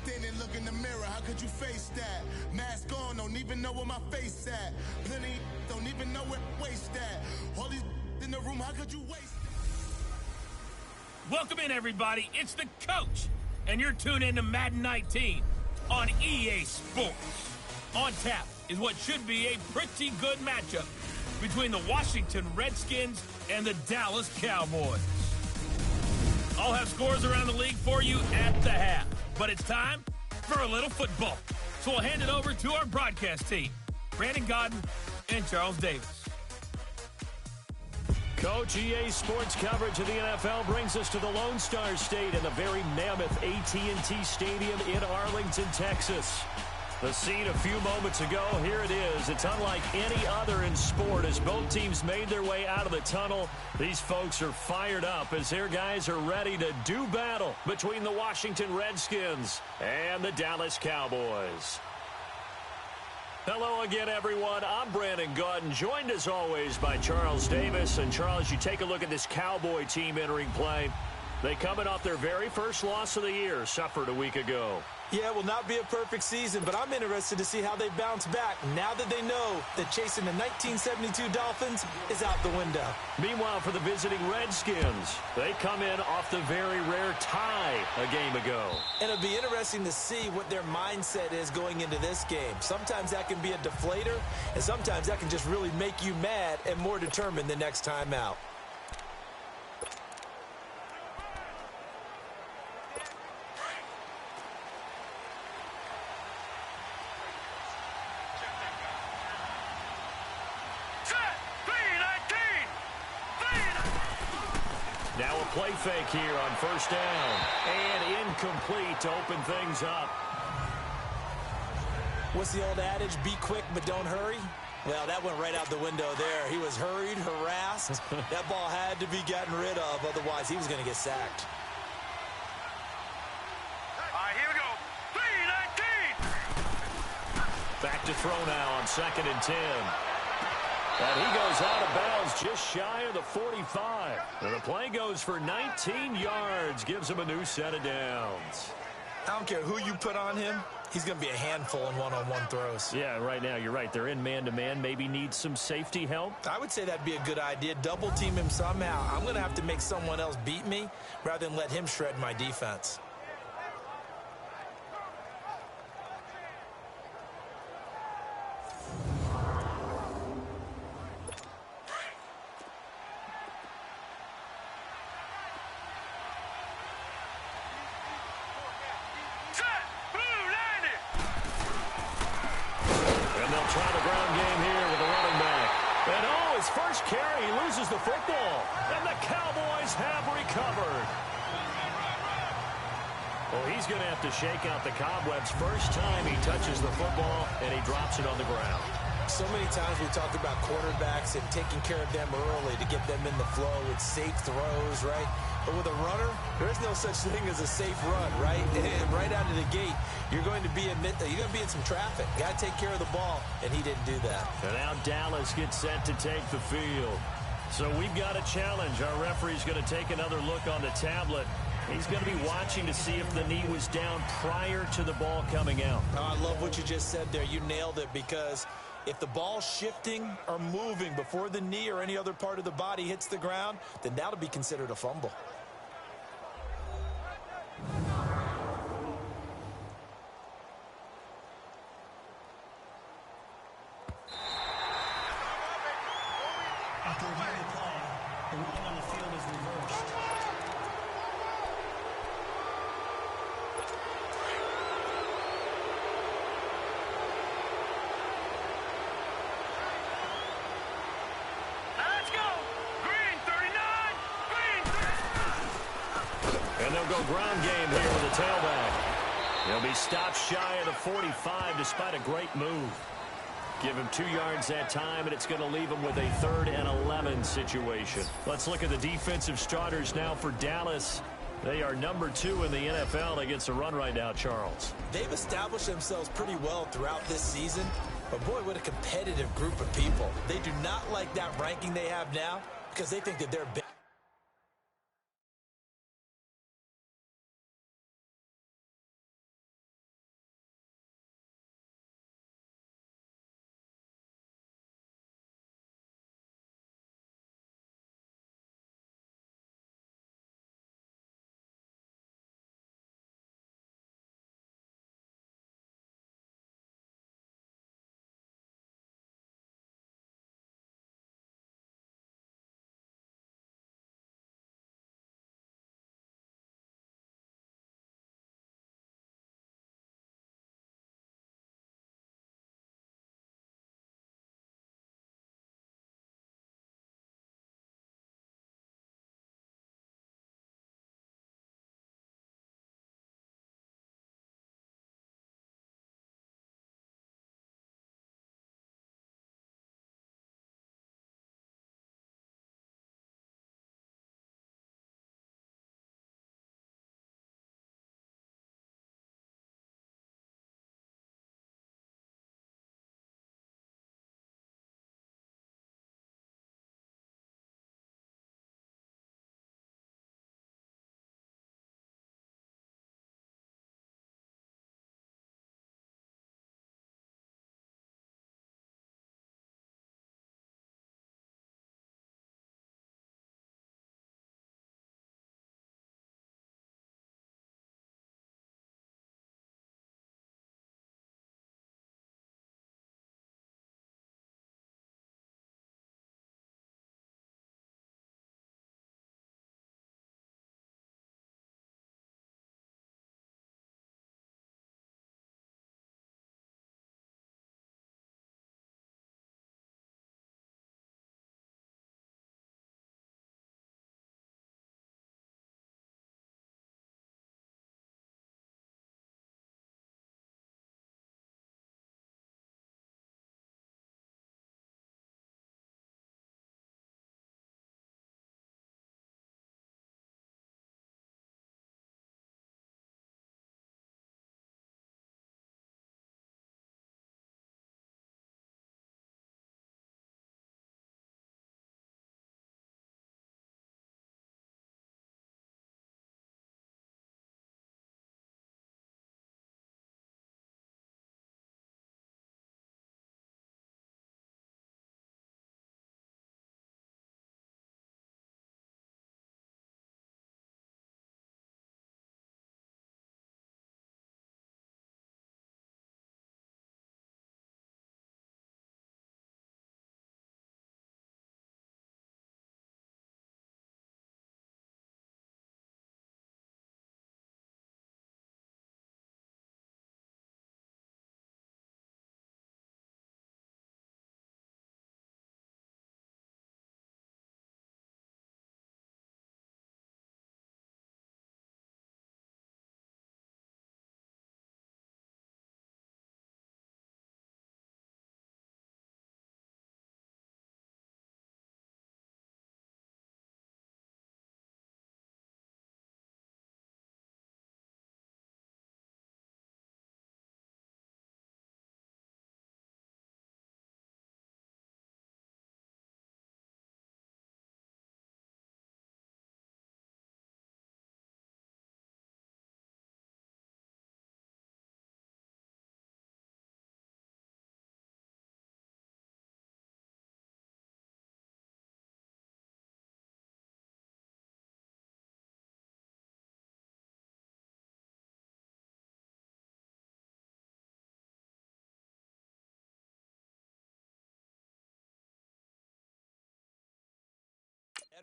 Standing, look in the mirror, how could you face that? Mask on, don't even know where my face at. Plenty don't even know where waste at. All these in the room, how could you waste that? Welcome in, everybody. It's the coach, and you're tuned in to Madden 19 on EA Sports. On tap is what should be a pretty good matchup between the Washington Redskins and the Dallas Cowboys. I'll have scores around the league for you at the half, but it's time for a little football. So we'll hand it over to our broadcast team, Brandon Godden and Charles Davis. Coach, EA Sports coverage of the NFL brings us to the Lone Star State and the very mammoth AT&T Stadium in Arlington, Texas. The scene a few moments ago, here it is. It's unlike any other in sport as both teams made their way out of the tunnel. These folks are fired up as their guys are ready to do battle between the Washington Redskins and the Dallas Cowboys. Hello again, everyone. I'm Brandon Godden, joined as always by Charles Davis. And Charles, you take a look at this Cowboy team entering play. They coming off their very first loss of the year, suffered a week ago. Yeah, it will not be a perfect season, but I'm interested to see how they bounce back now that they know that chasing the 1972 Dolphins is out the window. Meanwhile, for the visiting Redskins, they come in off the very rare tie a game ago. And it'll be interesting to see what their mindset is going into this game. Sometimes that can be a deflator, and sometimes that can just really make you mad and more determined the next time out. Now a play fake here on first down. And incomplete to open things up. What's the old adage? Be quick, but don't hurry. Well, that went right out the window there. He was hurried, harassed. That ball had to be gotten rid of. Otherwise, he was going to get sacked. All right, here we go. 3-19. Back to throw now on 2nd and 10. And he goes out of bounds just shy of the 45. And the play goes for 19 yards, gives him a new set of downs. I don't care who you put on him. He's going to be a handful in one-on-one throws. Yeah, right now, you're right. They're in man-to-man. Maybe need some safety help. I would say that'd be a good idea. Double team him somehow. I'm going to have to make someone else beat me rather than let him shred my defense. Try the ground game here with the running back. And oh, his first carry, he loses the football. And the Cowboys have recovered. Well, he's going to have to shake out the cobwebs first time he touches the football, and he drops it on the ground. So many times we talk about quarterbacks and taking care of them early to get them in the flow with safe throws, right? But with a runner, there's no such thing as a safe run, right? And right out of the gate, you're going to be in some traffic. Got to take care of the ball, and he didn't do that. And now Dallas gets set to take the field. So we've got a challenge. Our referee's going to take another look on the tablet. He's going to be watching to see if the knee was down prior to the ball coming out. Oh, I love what you just said there. You nailed it, because if the ball's shifting or moving before the knee or any other part of the body hits the ground, then that'll be considered a fumble. After reviewing the play, the ruling on the field is reversed. Let's go. Green 39. Green 39. And they'll go ground game here with the tailback. He'll be stopped shy of the 45 despite a great move. Give him 2 yards that time, and it's going to leave him with a 3rd and 11 situation. Let's look at the defensive starters now for Dallas. They are number 2 in the NFL against the run right now, Charles. They've established themselves pretty well throughout this season. But, boy, what a competitive group of people. They do not like that ranking they have now because they think that they're big.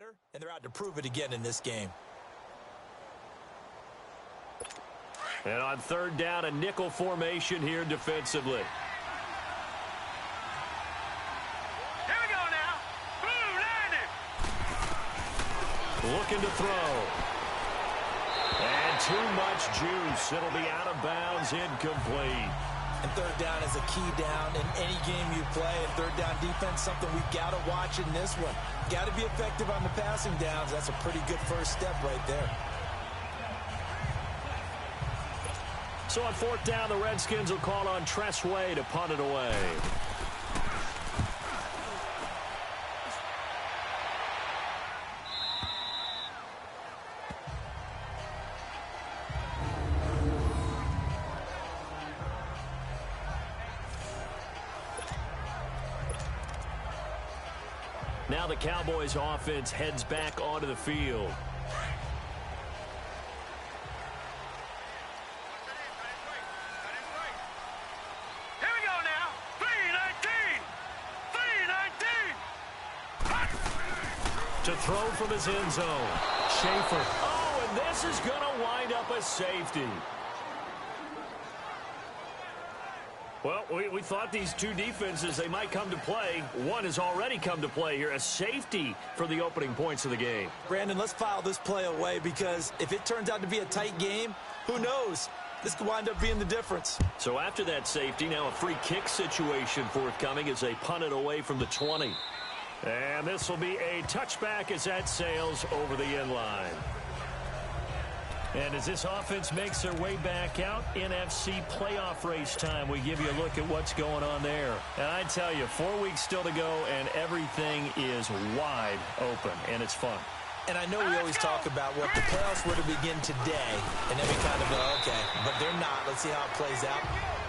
better, and they're out to prove it again in this game. And on third down, a nickel formation here defensively. Here we go now. Blue landed. Looking to throw. And too much juice. It'll be out of bounds, incomplete. And third down is a key down in any game you play. And third down defense, something we've got to watch in this one. Got to be effective on the passing downs. That's a pretty good first step right there. So on fourth down, the Redskins will call on Tressway to punt it away. Now the Cowboys offense heads back onto the field. Here we go now. 319. 319. To throw from his end zone. Schaefer. Oh, and this is going to wind up a safety. Well, we thought these two defenses, they might come to play. One has already come to play here. A safety for the opening points of the game. Brandon, let's file this play away because if it turns out to be a tight game, who knows? This could wind up being the difference. So after that safety, now a free kick situation forthcoming as they punt it away from the 20. And this will be a touchback as that sails over the end line. And as this offense makes their way back out, NFC playoff race time, we give you a look at what's going on there. And I tell you, 4 weeks still to go, and everything is wide open, and it's fun. And I know we always talk about, well, if the playoffs were to begin today, and then we kind of go, okay, but they're not. Let's see how it plays out.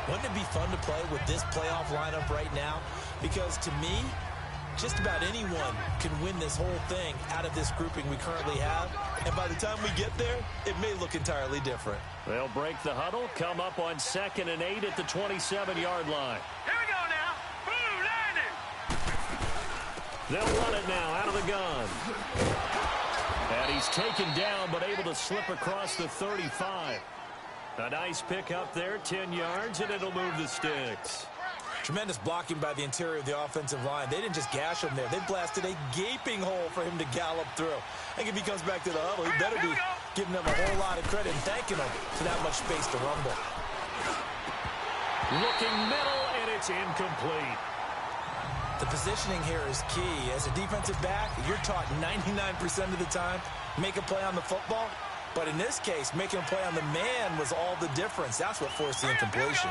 Wouldn't it be fun to play with this playoff lineup right now? Because to me, just about anyone can win this whole thing out of this grouping we currently have. And by the time we get there, it may look entirely different. They'll break the huddle, come up on 2nd and 8 at the 27-yard line. Here we go now. Blue landed. They'll run it now out of the gun. And he's taken down but able to slip across the 35. A nice pick up there, 10 yards, and it'll move the sticks. Tremendous blocking by the interior of the offensive line. They didn't just gash him there. They blasted a gaping hole for him to gallop through. I think if he comes back to the huddle, he better be giving them a whole lot of credit and thanking them for that much space to rumble. Looking middle, and it's incomplete. The positioning here is key. As a defensive back, you're taught 99% of the time, make a play on the football. But in this case, making a play on the man was all the difference. That's what forced the incompletion.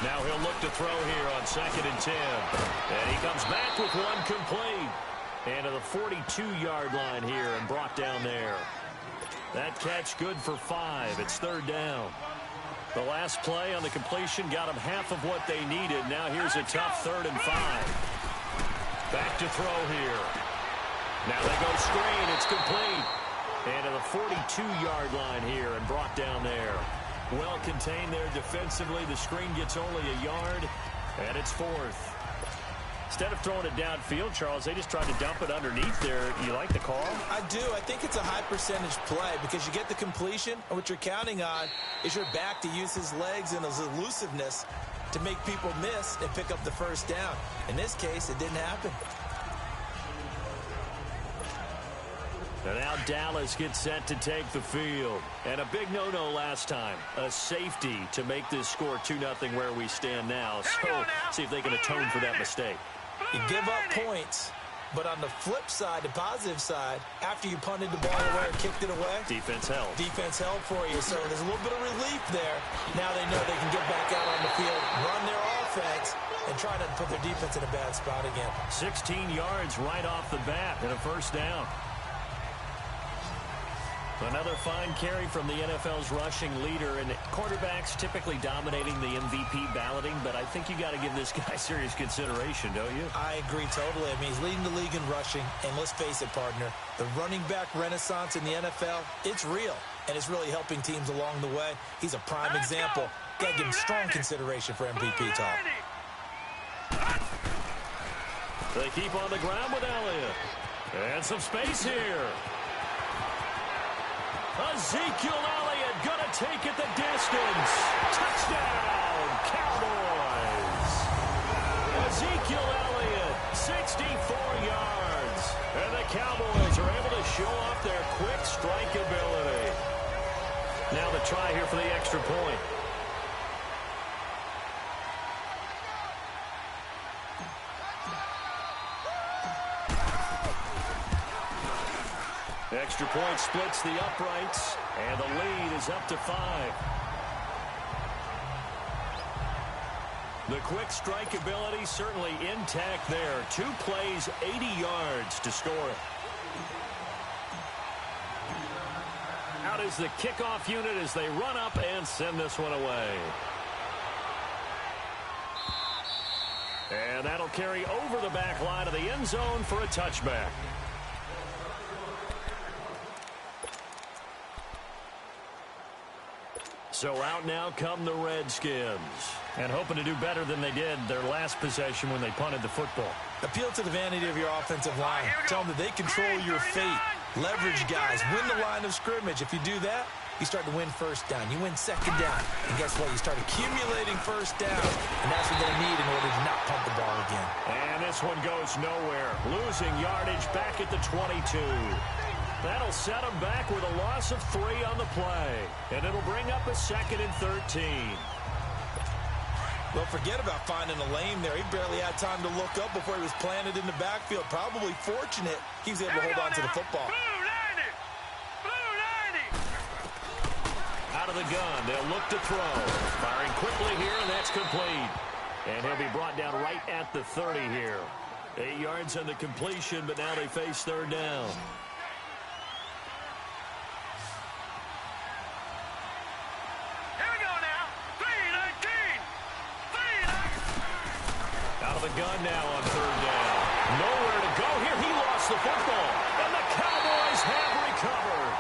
Now he'll look to throw here on 2nd and 10. And he comes back with one complete. And to the 42-yard line here and brought down there. That catch good for 5. It's third down. The last play on the completion got them half of what they needed. Now here's a tough 3rd and 5. Back to throw here. Now they go screen. It's complete. And to the 42-yard line here and brought down there. Well contained there defensively. The screen gets only a yard, and it's 4th. Instead of throwing it downfield, Charles, they just tried to dump it underneath there. You like the call? I do. I think it's a high percentage play because you get the completion, and what you're counting on is your back to use his legs and his elusiveness to make people miss and pick up the first down. In this case, it didn't happen. And now Dallas gets set to take the field. And a big no-no last time. A safety to make this score 2-0 where we stand now. So see if they can atone for that mistake. You give up points, but on the flip side, the positive side, after you punted the ball away or kicked it away, defense held. Defense held for you. So there's a little bit of relief there. Now they know they can get back out on the field, run their offense, and try not to put their defense in a bad spot again. 16 yards right off the bat and a first down. Another fine carry from the NFL's rushing leader, and quarterbacks typically dominating the MVP balloting, but I think you got to give this guy serious consideration, don't you? I agree totally. I mean, he's leading the league in rushing, and let's face it, partner, the running back renaissance in the NFL, it's real, and it's really helping teams along the way. He's a prime example. Got to give him strong consideration for MVP talk. They keep on the ground with Elliott. And some space here. Ezekiel Elliott going to take it the distance. Touchdown, Cowboys. Ezekiel Elliott, 64 yards. And the Cowboys are able to show off their quick strike ability. Now the try here for the extra point. Extra point splits the uprights, and the lead is up to 5. The quick strike ability certainly intact there. 2 plays, 80 yards to score it. Out is the kickoff unit as they run up and send this one away. And that'll carry over the back line of the end zone for a touchback. So out now come the Redskins. And hoping to do better than they did their last possession when they punted the football. Appeal to the vanity of your offensive line. Tell them that they control your fate. Leverage guys. Win the line of scrimmage. If you do that, you start to win first down. You win second down. And guess what? You start accumulating first down. And that's what they need in order to not punt the ball again. And this one goes nowhere. Losing yardage back at the 22. That'll set them back with a loss of 3 on the play. And it'll bring up a 2nd and 13. Well, forget about finding a lane there. He barely had time to look up before he was planted in the backfield. Probably fortunate he was able to hold on to the football. Out of the gun, they'll look to throw. Firing quickly here, and that's complete. And he'll be brought down right at the 30 here. 8 yards on the completion, but now they face 3rd down. The gun now on 3rd down. Nowhere to go here. He lost the football. And the Cowboys have recovered.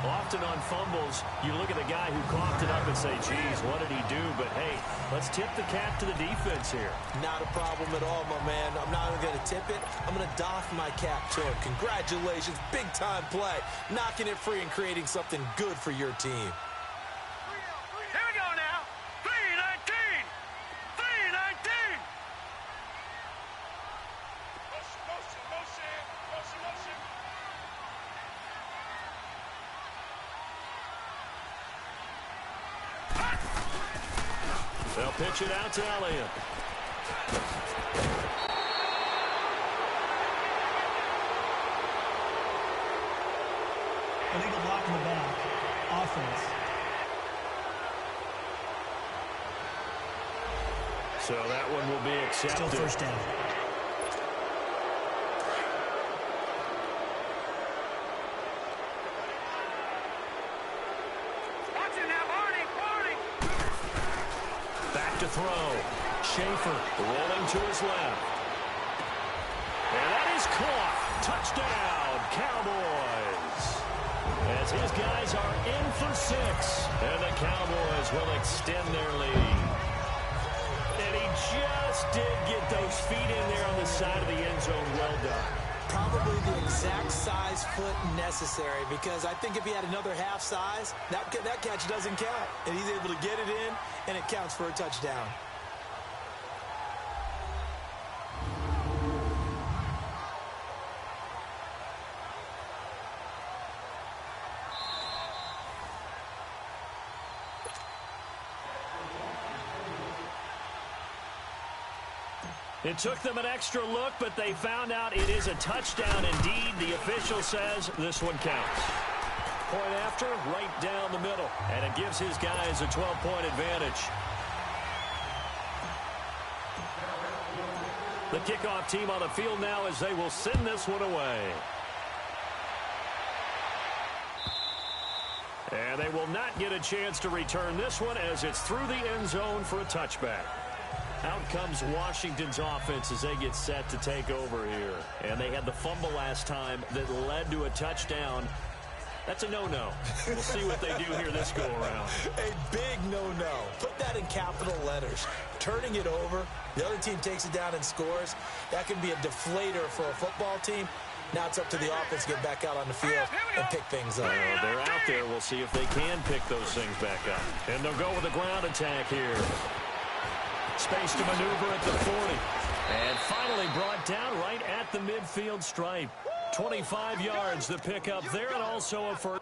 Often on fumbles, you look at the guy who coughed it up and say, geez, what did he do? But, hey, let's tip the cap to the defense here. Not a problem at all, my man. I'm not even going to tip it. I'm going to doff my cap to him. Congratulations. Big-time play. Knocking it free and creating something good for your team. They'll pitch it out to Elliott. Illegal block in the back. Offense. So that one will be accepted. Still 1st down. To throw. Schaefer rolling to his left. And that is caught. Touchdown, Cowboys. As his guys are in for 6. And the Cowboys will extend their lead. And he just did get those feet in there on the side of the end zone. Well done. Probably the exact size foot necessary, because I think if he had another half size, that catch doesn't count. And he's able to get it in, and it counts for a touchdown. It took them an extra look, but they found out it is a touchdown indeed. The official says this one counts. Point after, right down the middle. And it gives his guys a 12-point advantage. The kickoff team on the field now as they will send this one away. And they will not get a chance to return this one as it's through the end zone for a touchback. Out comes Washington's offense as they get set to take over here. And they had the fumble last time that led to a touchdown. That's a no-no. We'll see what they do here this go-around. A big no-no. Put that in capital letters. Turning it over, the other team takes it down and scores. That can be a deflator for a football team. Now it's up to the offense to get back out on the field and pick things up. Well, they're out there. We'll see if they can pick those things back up. And they'll go with a ground attack here. Space to maneuver at the 40. And finally brought down right at the midfield stripe. 25 yards to pick up there, and also a first.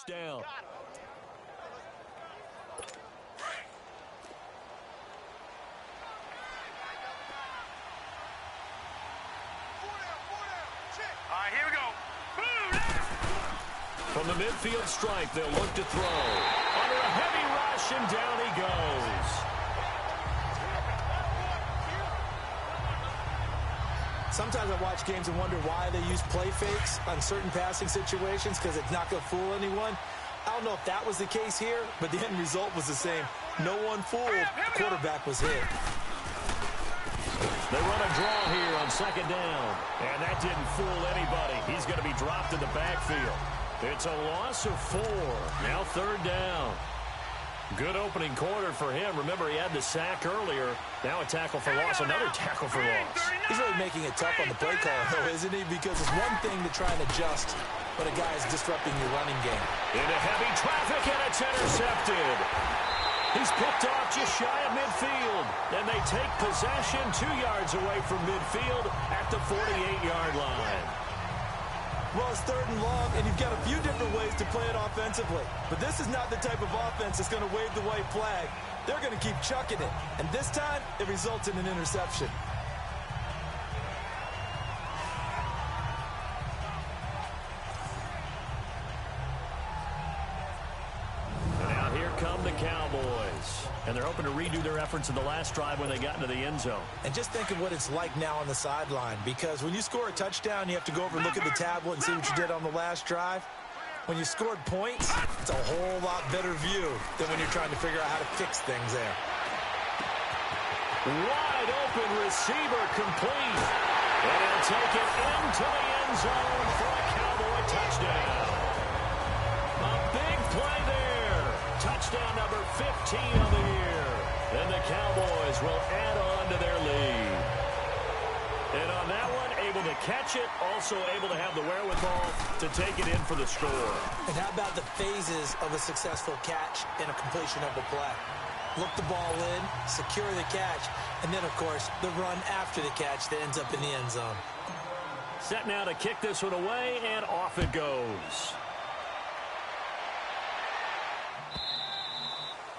Down. Here we go. From the midfield stripe, they'll look to throw. Under a heavy rush, and down he goes. Sometimes I watch games and wonder why they use play fakes on certain passing situations, because it's not going to fool anyone. I don't know if that was the case here, but the end result was the same. No one fooled. The quarterback was hit. They run a draw here on second down. And that didn't fool anybody. He's going to be dropped in the backfield. It's a loss of 4. Now third down. Good opening quarter for him. Remember, he had the sack earlier. Now a tackle for loss, another tackle for loss. He's really making it tough on the play caller, though, isn't he? Because it's one thing to try and adjust when a guy is disrupting your running game. Into heavy traffic, and it's intercepted. He's picked off just shy of midfield. And they take possession 2 yards away from midfield at the 48-yard line. Well, it's third and long, and you've got a few different ways to play it offensively. But this is not the type of offense that's going to wave the white flag. They're going to keep chucking it. And this time, it results in an interception. And now here come the Cowboys. And they're hoping to redo their efforts in the last drive when they got into the end zone. And just think of what it's like now on the sideline, because when you score a touchdown, you have to go over and look at the tablet and see what you did on the last drive. When you scored points, it's a whole lot better view than when you're trying to figure out how to fix things there. Wide open receiver complete. And he'll take it into the end zone for a Cowboy touchdown. A big play there. Touchdown number 15 of the year. And the Cowboys will add on to their lead. And on that one, able to catch it, also able to have the wherewithal to take it in for the score. And how about the phases of a successful catch and a completion of a play? Look the ball in, secure the catch, and then, of course, the run after the catch that ends up in the end zone. Set now to kick this one away, and off it goes.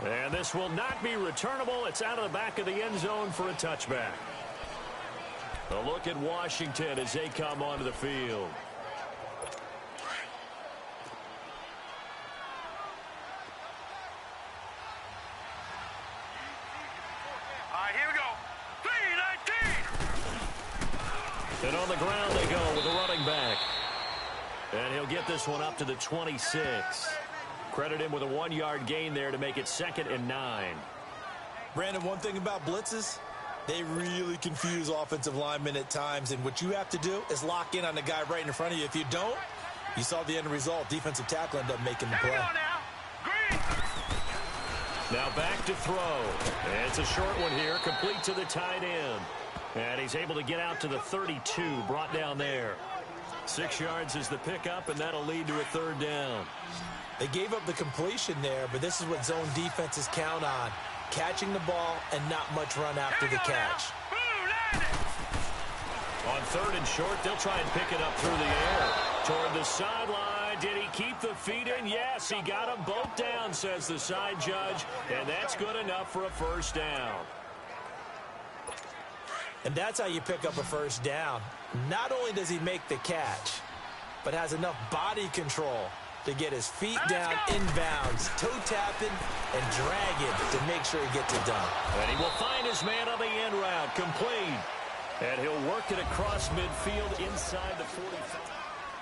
And this will not be returnable. It's out of the back of the end zone for a touchback. A look at Washington as they come onto the field. Here we go. 3-19. And on the ground they go with a running back. And he'll get this one up to the 26. Credit him with a 1-yard gain there to make it 2nd and 9. Brandon, one thing about blitzes, they really confuse offensive linemen at times, and what you have to do is lock in on the guy right in front of you. If you don't, you saw the end result. Defensive tackle ended up making the play. Now back to throw. And it's a short one here, complete to the tight end. And he's able to get out to the 32, brought down there. 6 yards is the pickup, and that'll lead to a 3rd down. They gave up the completion there, but this is what zone defenses count on. Catching the ball and not much run after the catch. On 3rd and short, they'll try and pick it up through the air. Toward the sideline. did he keep the feet in? Yes, he got them both down, says the side judge, and that's good enough for a first down. And that's how you pick up a first down. Not only does he make the catch, but has enough body control to get his feet down inbounds, toe tapping, and dragging to make sure he gets it done. And he will find his man on the end route, complete. And he'll work it across midfield inside the 45.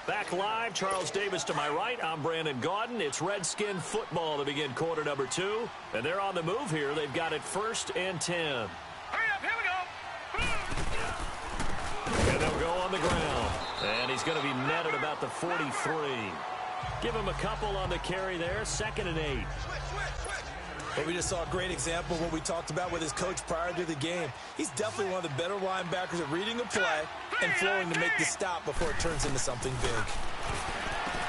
Back live, Charles Davis to my right. I'm Brandon Gaudin. It's Redskin football to begin quarter number 2. And they're on the move here. They've got it 1st and 10. Hurry up, here we go. And they'll go on the ground. And he's going to be met at about the 43. Give him a couple on the carry there. 2nd and 8. But we just saw a great example of what we talked about with his coach prior to the game. He's definitely one of the better linebackers at reading the play and flowing to make the stop before it turns into something big.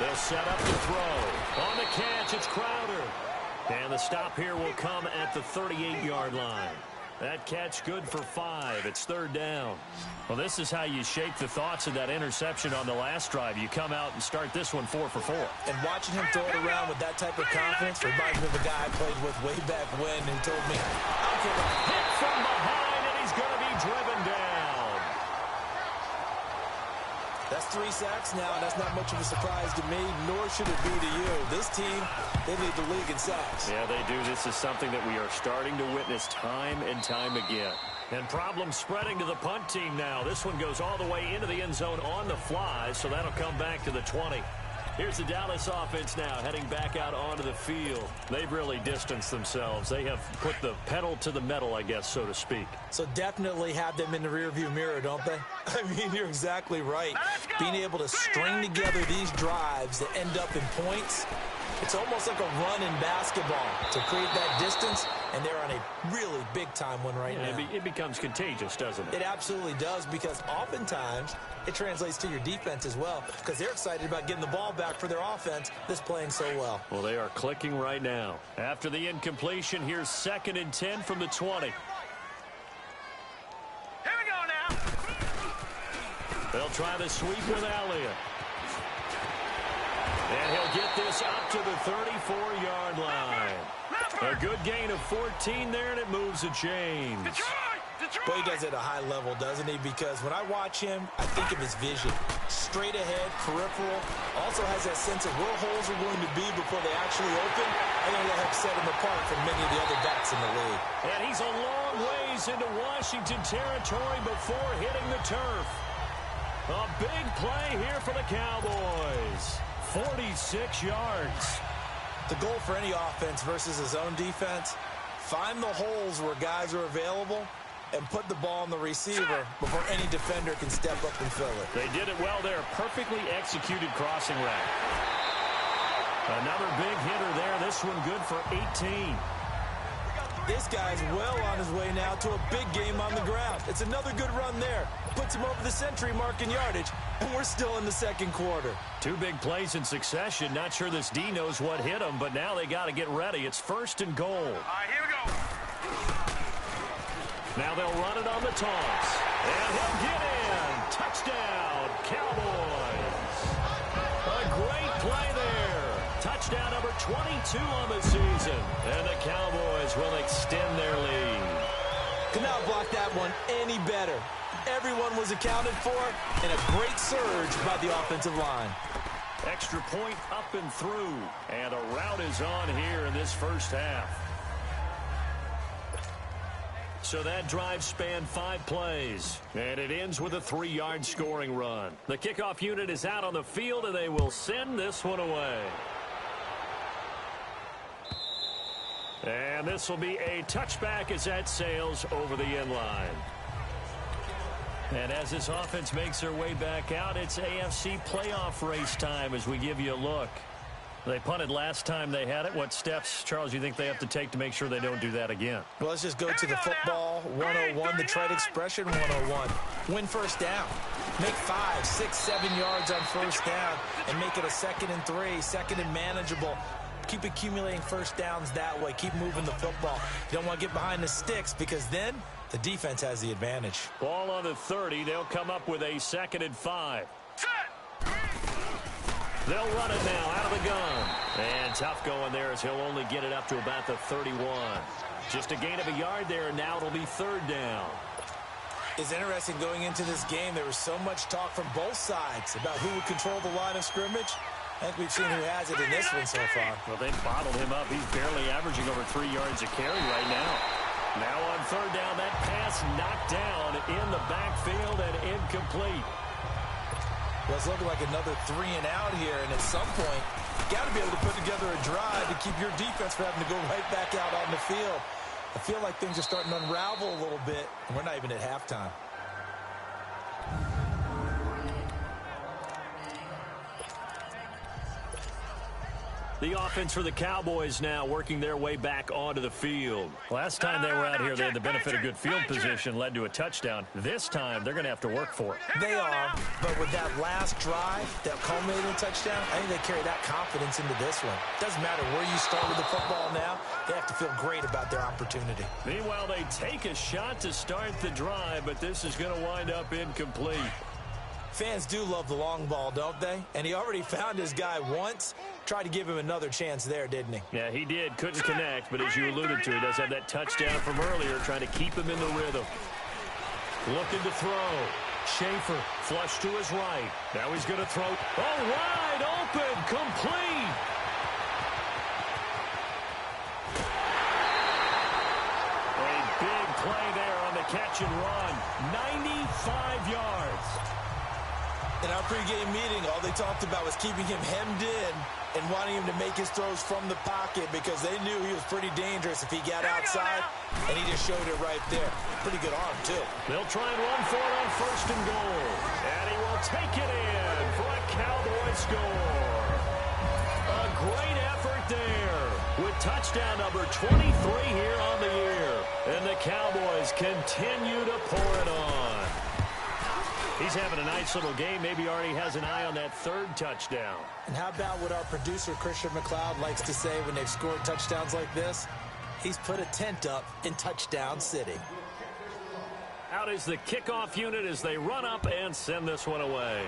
They'll set up the throw. On the catch, it's Crowder. And the stop here will come at the 38-yard line. That catch good for 5. It's 3rd down. Well, this is how you shake the thoughts of that interception on the last drive. You come out and start this one 4 for 4. And watching him throw it around with that type of confidence reminds me of a guy I played with way back when who told me, I don't care what. Hit from behind, and he's going to be driven down. That's 3 sacks now, and that's not much of a surprise to me, nor should it be to you. This team, they lead the league in sacks. Yeah, they do. This is something that we are starting to witness time and time again. And problems spreading to the punt team now. This one goes all the way into the end zone on the fly, so that'll come back to the 20. Here's the Dallas offense now heading back out onto the field. They've really distanced themselves. They have put the pedal to the metal, I guess, so to speak. So definitely have them in the rearview mirror, don't they? I mean, you're exactly right. Being able to string together these drives that end up in points, it's almost like a run in basketball to create that distance, and they're on a really big-time one right now. It becomes contagious, doesn't it? It absolutely does, because oftentimes it translates to your defense as well, because they're excited about getting the ball back for their offense that's playing so well. Well, they are clicking right now. After the incompletion, here's 2nd and 10 from the 20. Here we go now. They'll try the sweep with Elliott. And he'll get this up to the 34-yard line. A good gain of 14 there, and it moves the chains. But he does it at a high level, doesn't he? Because when I watch him, I think of his vision. Straight ahead, peripheral. Also has that sense of where holes are going to be before they actually open. I think that helps set him apart from many of the other backs in the league. And he's a long ways into Washington territory before hitting the turf. A big play here for the Cowboys. 46 yards. The goal for any offense versus his own defense, find the holes where guys are available and put the ball on the receiver before any defender can step up and fill it. They did it well there. Perfectly executed crossing route. Another big hitter there. This one good for 18. This guy's well on his way now to a big game on the ground. It's another good run there. Puts him over the century mark in yardage, and we're still in the 2nd quarter. 2 big plays in succession. Not sure this D knows what hit him, but now they got to get ready. It's 1st and goal. All right, here we go. Now they'll run it on the toss. And he'll get in. Touchdown, Cowboys. A great play there. Touchdown number 22 on the season. And the Cowboys will extend their lead. Could not block that one any better. Everyone was accounted for, and a great surge by the offensive line. Extra point up and through. And a rout is on here in this first half. So that drive spanned 5 plays, and it ends with a 3-yard scoring run. The kickoff unit is out on the field, and they will send this one away. And this will be a touchback as that sails over the end line. And as this offense makes their way back out, it's AFC playoff race time as we give you a look. They punted last time they had it. What steps, Charles, you think they have to take to make sure they don't do that again? Well, let's just go to the football 101, the trade expression 101. Win first down. Make 5, 6, 7 yards on first down and make it a 2nd and 3, 2nd and manageable. Keep accumulating first downs that way. Keep moving the football. You don't want to get behind the sticks because then the defense has the advantage. Ball on the 30. They'll come up with a 2nd and 5. They'll run it now out of the gun. And tough going there as he'll only get it up to about the 31. Just a gain of a yard there, and now it'll be third down. It's interesting going into this game. There was so much talk from both sides about who would control the line of scrimmage. I think we've seen who has it in this one so far. Well, they've bottled him up. He's barely averaging over 3 yards a carry right now. Now on third down, that pass knocked down in the backfield and incomplete. Well, it's looking like another 3 and out here, and at some point, you got to be able to put together a drive to keep your defense from having to go right back out on the field. I feel like things are starting to unravel a little bit, and we're not even at halftime. The offense for the Cowboys now working their way back onto the field. Last time they were out here, they had the benefit of good field position, led to a touchdown. This time, they're going to have to work for it. They are, but with that last drive that culminated in a touchdown, I think they carry that confidence into this one. Doesn't matter where you start with the football now, they have to feel great about their opportunity. Meanwhile, they take a shot to start the drive, but this is going to wind up incomplete. Fans do love the long ball, don't they? And he already found his guy once. Tried to give him another chance there, didn't he? Yeah, he did. Couldn't connect, but as you alluded to, he does have that touchdown from earlier, trying to keep him in the rhythm. Looking to throw. Schaefer, flush to his right. Now he's going to throw. Oh, wide open, complete. A big play there on the catch and run. 95 yards. In our pregame meeting, all they talked about was keeping him hemmed in and wanting him to make his throws from the pocket because they knew he was pretty dangerous if he got outside, and he just showed it right there. Pretty good arm, too. They'll try and run for it on first and goal. And he will take it in for a Cowboy score. A great effort there with touchdown number 23 here on the year. And the Cowboys continue to pour it on. He's having a nice little game. Maybe already has an eye on that third touchdown. And how about what our producer, Christian McLeod, likes to say when they've scored touchdowns like this? He's put a tent up in Touchdown City. Out is the kickoff unit as they run up and send this one away.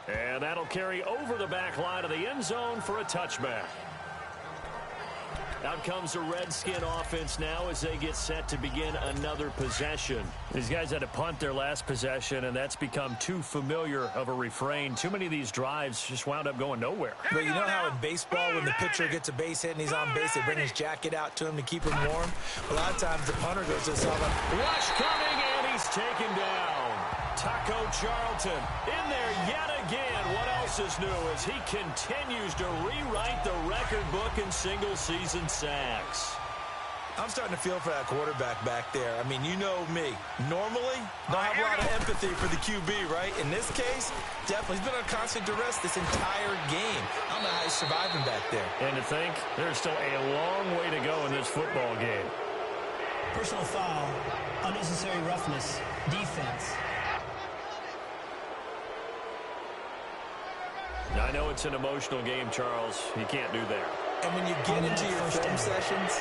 And that'll carry over the back line of the end zone for a touchback. Out comes the Redskin offense now as they get set to begin another possession. These guys had to punt their last possession, and that's become too familiar of a refrain. Too many of these drives just wound up going nowhere. But you know how in baseball, when the pitcher gets a base hit and he's on base, they bring his jacket out to him to keep him warm? A lot of times the punter goes to the sideline. Rush coming, and he's taken down. Taco Charlton in there yet again. What else is new as he continues to rewrite the record book in single-season sacks. I'm starting to feel for that quarterback back there. I mean, you know me. Normally, don't have a lot of empathy for the QB, right? In this case, definitely. He's been on constant duress this entire game. I don't know how he's surviving back there. And to think, there's still a long way to go in this football game. Personal foul, unnecessary roughness, defense. I know it's an emotional game, Charles. You can't do that. And when you get into your film sessions...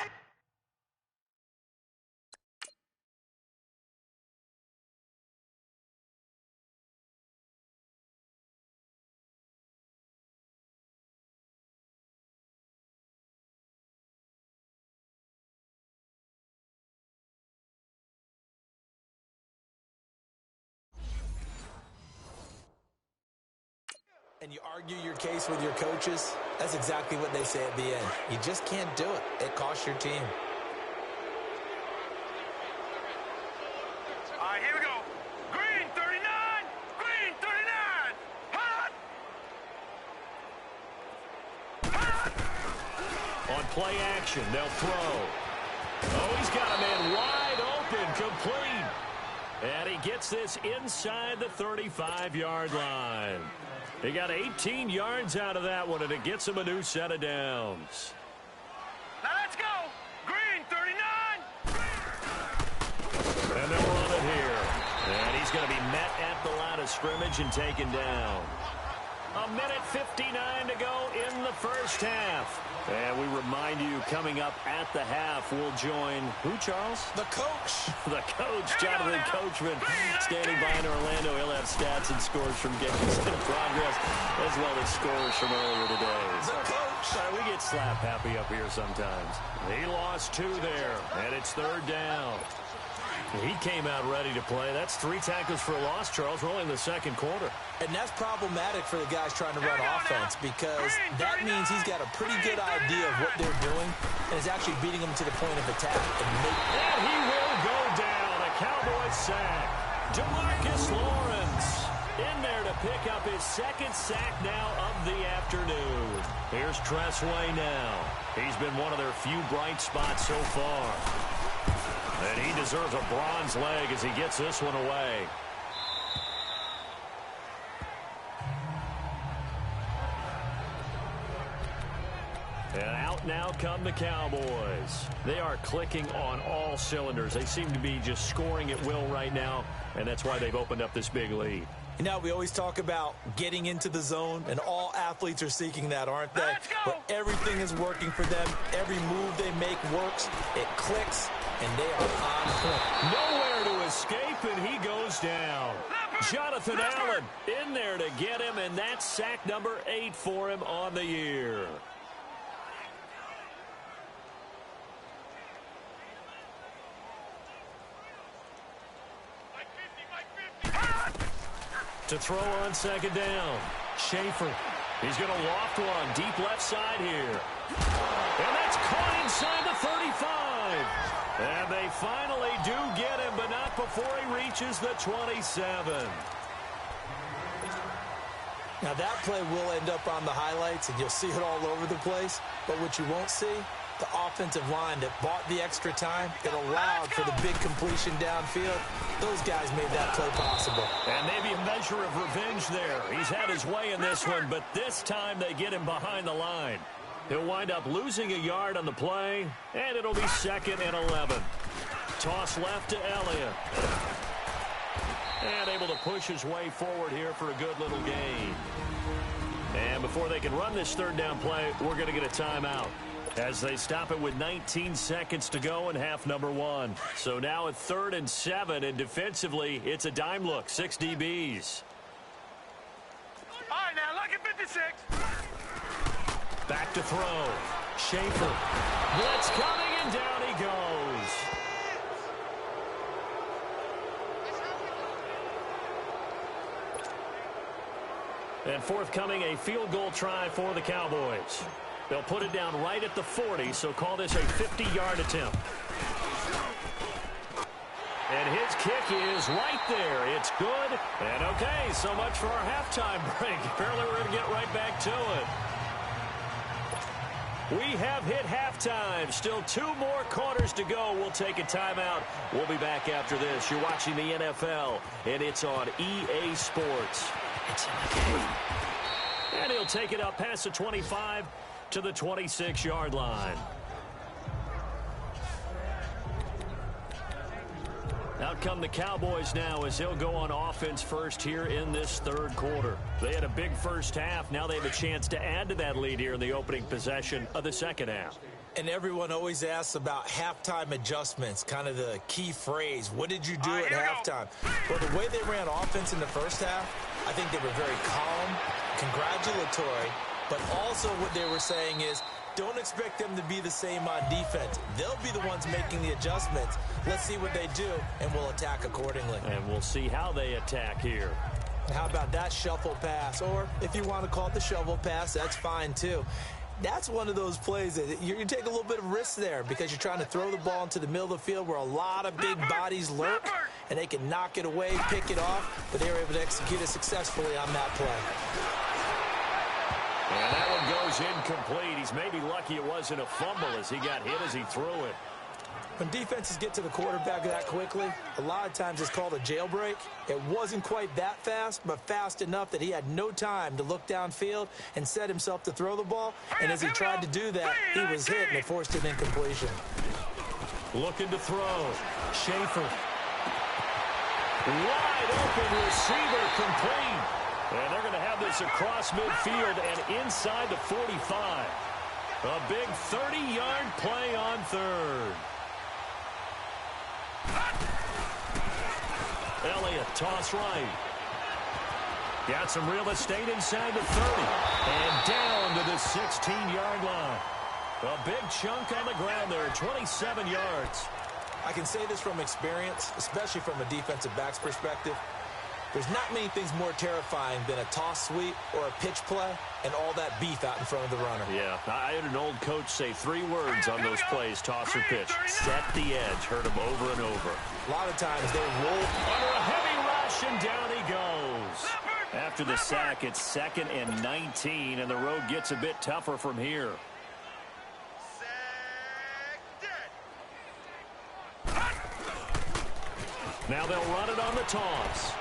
and you argue your case with your coaches, that's exactly what they say at the end. You just can't do it. It costs your team. All right, here we go. Green 39. Green 39. Hot. Hot. On play action, they'll throw. Oh, he's got a man wide open, complete. And he gets this inside the 35-yard line. He got 18 yards out of that one, and it gets him a new set of downs. Now let's go. Green 39. And they'll run it here. And he's going to be met at the line of scrimmage and taken down. A minute 59 to go in the first half. And we remind you, coming up at the half, we'll join who, Charles? The coach. The coach, Jonathan Coachman, standing by in Orlando. He'll have stats and scores from games in progress, as well as scores from earlier today. The coach. We get slap happy up here sometimes. He lost 2 there, and it's third down. He came out ready to play. That's 3 tackles for a loss, Charles. We're only in the second quarter. And that's problematic for the guys trying to run offense, because that means he's got a pretty good idea of what they're doing and is actually beating them to the point of attack. And he will go down. A Cowboys sack. DeMarcus Lawrence in there to pick up his second sack now of the afternoon. Here's Tressway now. He's been one of their few bright spots so far. And he deserves a bronze leg as he gets this one away. And out now come the Cowboys. They are clicking on all cylinders. They seem to be just scoring at will right now, and that's why they've opened up this big lead. You know, we always talk about getting into the zone, and all athletes are seeking that, aren't they? Where everything is working for them. Every move they make works. It clicks, and they are on point. Nowhere to escape, and he goes down. Jonathan Allen in there to get him, and that's sack number 8 for him on the year. To throw on second down. Schaefer. He's going to loft one. Deep left side here. And that's caught inside the 35. And they finally do get him, but not before he reaches the 27. Now that play will end up on the highlights, and you'll see it all over the place. But what you won't see, the offensive line that bought the extra time, it allowed for the big completion downfield. Those guys made that play possible. And maybe a measure of revenge there. He's had his way in this one, but this time they get him behind the line. He'll wind up losing a yard on the play, and it'll be 2nd and 11. Toss left to Elliott. And able to push his way forward here for a good little gain. And before they can run this third down play, we're going to get a timeout, as they stop it with 19 seconds to go in half number 1. So now at 3rd and 7, and defensively, it's a dime look. 6 DBs. All right, now, look at 56. Back to throw. Schaefer. Blitz coming, and down he goes. And forthcoming, a field goal try for the Cowboys. They'll put it down right at the 40, so call this a 50-yard attempt. And his kick is right there. It's good. And okay, so much for our halftime break. Apparently we're going to get right back to it. We have hit halftime. Still 2 more quarters to go. We'll take a timeout. We'll be back after this. You're watching the NFL, and it's on EA Sports. It's in the game. And he'll take it up past the 25 to the 26-yard line. Out come the Cowboys now as they'll go on offense first here in this third quarter. They had a big first half. Now they have a chance to add to that lead here in the opening possession of the second half. And everyone always asks about halftime adjustments, kind of the key phrase. What did you do at halftime? Well, the way they ran offense in the first half, I think they were very calm, congratulatory, but also what they were saying is, don't expect them to be the same on defense. They'll be the ones making the adjustments. Let's see what they do, and we'll attack accordingly. And we'll see how they attack here. How about that shuffle pass? Or if you want to call it the shovel pass, that's fine too. That's one of those plays that you take a little bit of risk there because you're trying to throw the ball into the middle of the field where a lot of big bodies lurk, and they can knock it away, pick it off, but they were able to execute it successfully on that play. And that one goes incomplete. He's maybe lucky it wasn't a fumble as he got hit as he threw it. When defenses get to the quarterback that quickly, a lot of times it's called a jailbreak. It wasn't quite that fast, but fast enough that he had no time to look downfield and set himself to throw the ball. And as he tried to do that, he was hit, and it forced an incompletion. Looking to throw. Schaefer. Wide open receiver complete. And they're going to have this across midfield and inside the 45. A big 30-yard play on third. Elliott, toss right. Got some real estate inside the 30. And down to the 16-yard line. A big chunk on the ground there, 27 yards. I can say this from experience, especially from a defensive back's perspective. There's not many things more terrifying than a toss sweep or a pitch play and all that beef out in front of the runner. Yeah, I had an old coach say 3 words on those plays, toss or pitch. Set the edge. Heard him over and over. A lot of times they roll under a heavy rush, and down he goes. After the sack, it's 2nd and 19, and the road gets a bit tougher from here. Now they'll run it on the toss.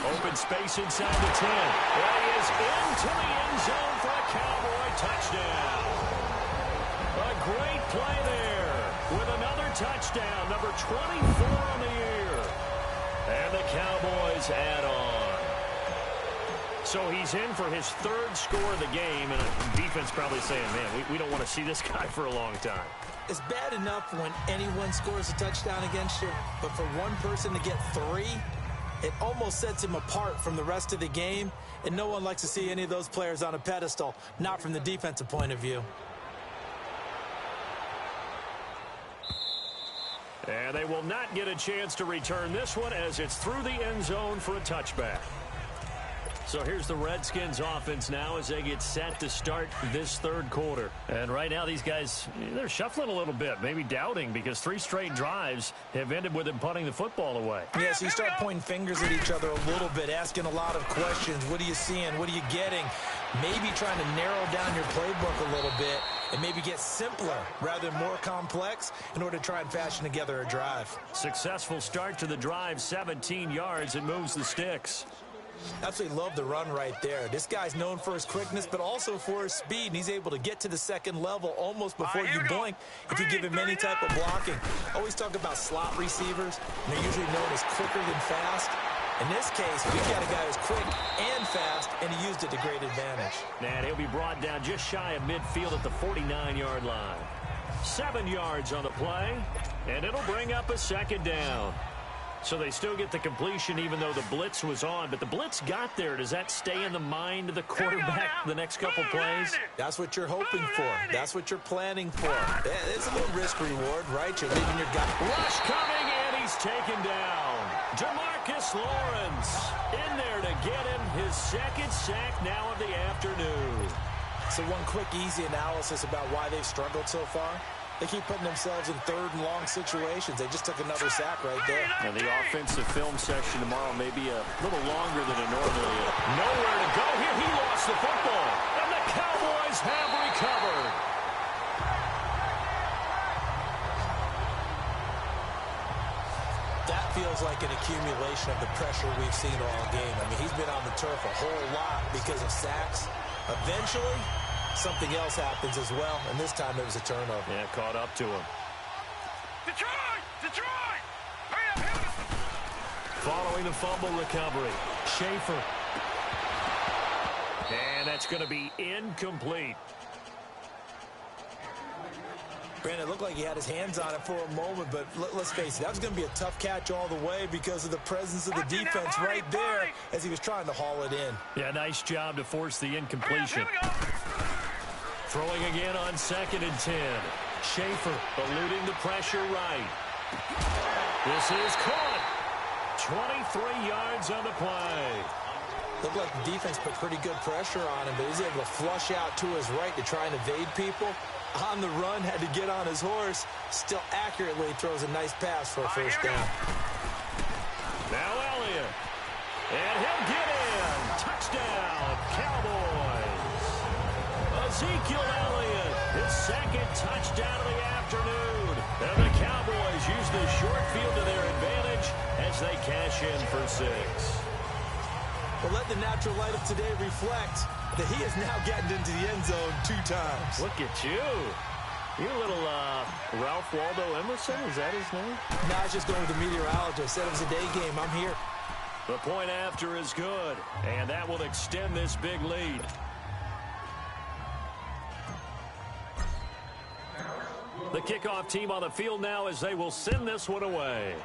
Open space inside the 10. Well, he is into the end zone for a Cowboy touchdown. A great play there with another touchdown, number 24 on the year. And the Cowboys add on. So he's in for his 3rd score of the game, and the defense probably saying, man, we don't want to see this guy for a long time. It's bad enough when anyone scores a touchdown against you, but for one person to get 3, it almost sets him apart from the rest of the game, and no one likes to see any of those players on a pedestal, not from the defensive point of view. And they will not get a chance to return this one as it's through the end zone for a touchback. So here's the Redskins offense now as they get set to start this 3rd quarter. And right now these guys, they're shuffling a little bit, maybe doubting, because 3 straight drives have ended with them punting the football away. Yeah, so you start pointing fingers at each other a little bit, asking a lot of questions. What are you seeing? What are you getting? Maybe trying to narrow down your playbook a little bit and maybe get simpler rather than more complex in order to try and fashion together a drive. Successful start to the drive, 17 yards, and moves the sticks. Absolutely love the run right there. This guy's known for his quickness, but also for his speed, and he's able to get to the 2nd level almost before you blink if you give him any type of blocking. Always talk about slot receivers, and they're usually known as quicker than fast. In this case, we've got a guy who's quick and fast, and he used it to great advantage. And he'll be brought down just shy of midfield at the 49-yard line. 7 yards on the play, and it'll bring up a 2nd down. So they still get the completion even though the blitz was on. But the blitz got there. Does that stay in the mind of the quarterback the next couple plays? That's what you're hoping for. That's what you're planning for. It's a little risk-reward, right? You're leaving your guy. Rush coming, and he's taken down. Jamarcus Lawrence in there to get him his 2nd sack now of the afternoon. So one quick, easy analysis about why they've struggled so far. They keep putting themselves in 3rd and long situations. They just took another sack right there. And the offensive film session tomorrow may be a little longer than it normally is. Nowhere to go here. He lost the football. And the Cowboys have recovered. That feels like an accumulation of the pressure we've seen all game. I mean, he's been on the turf a whole lot because of sacks. Eventually, something else happens as well, and this time it was a turnover. Yeah, caught up to him. Detroit! Detroit! Hurry up, Following the fumble recovery, Schaefer. And that's going to be incomplete. Brandon, it looked like he had his hands on it for a moment, but let's face it, that was going to be a tough catch all the way because of the presence of the defense right there as he was trying to haul it in. Yeah, nice job to force the incompletion. Throwing again on 2nd and 10. Schaefer eluding the pressure right. This is caught. 23 yards on the play. Looked like the defense put pretty good pressure on him, but he was able to flush out to his right to try and evade people. On the run, had to get on his horse. Still accurately throws a nice pass for a 1st down. Now Elliott. And he'll get in. Touchdown, Cowboys. Ezekiel Elliott, his 2nd touchdown of the afternoon. And the Cowboys use the short field to their advantage as they cash in for 6. But let the natural light of today reflect that he is now getting into the end zone 2 times. Look at you. You're a little Ralph Waldo Emerson, is that his name? Now it's just going with the meteorologist. Said it was a day game. I'm here. The point after is good, and that will extend this big lead. The kickoff team on the field now as they will send this one away.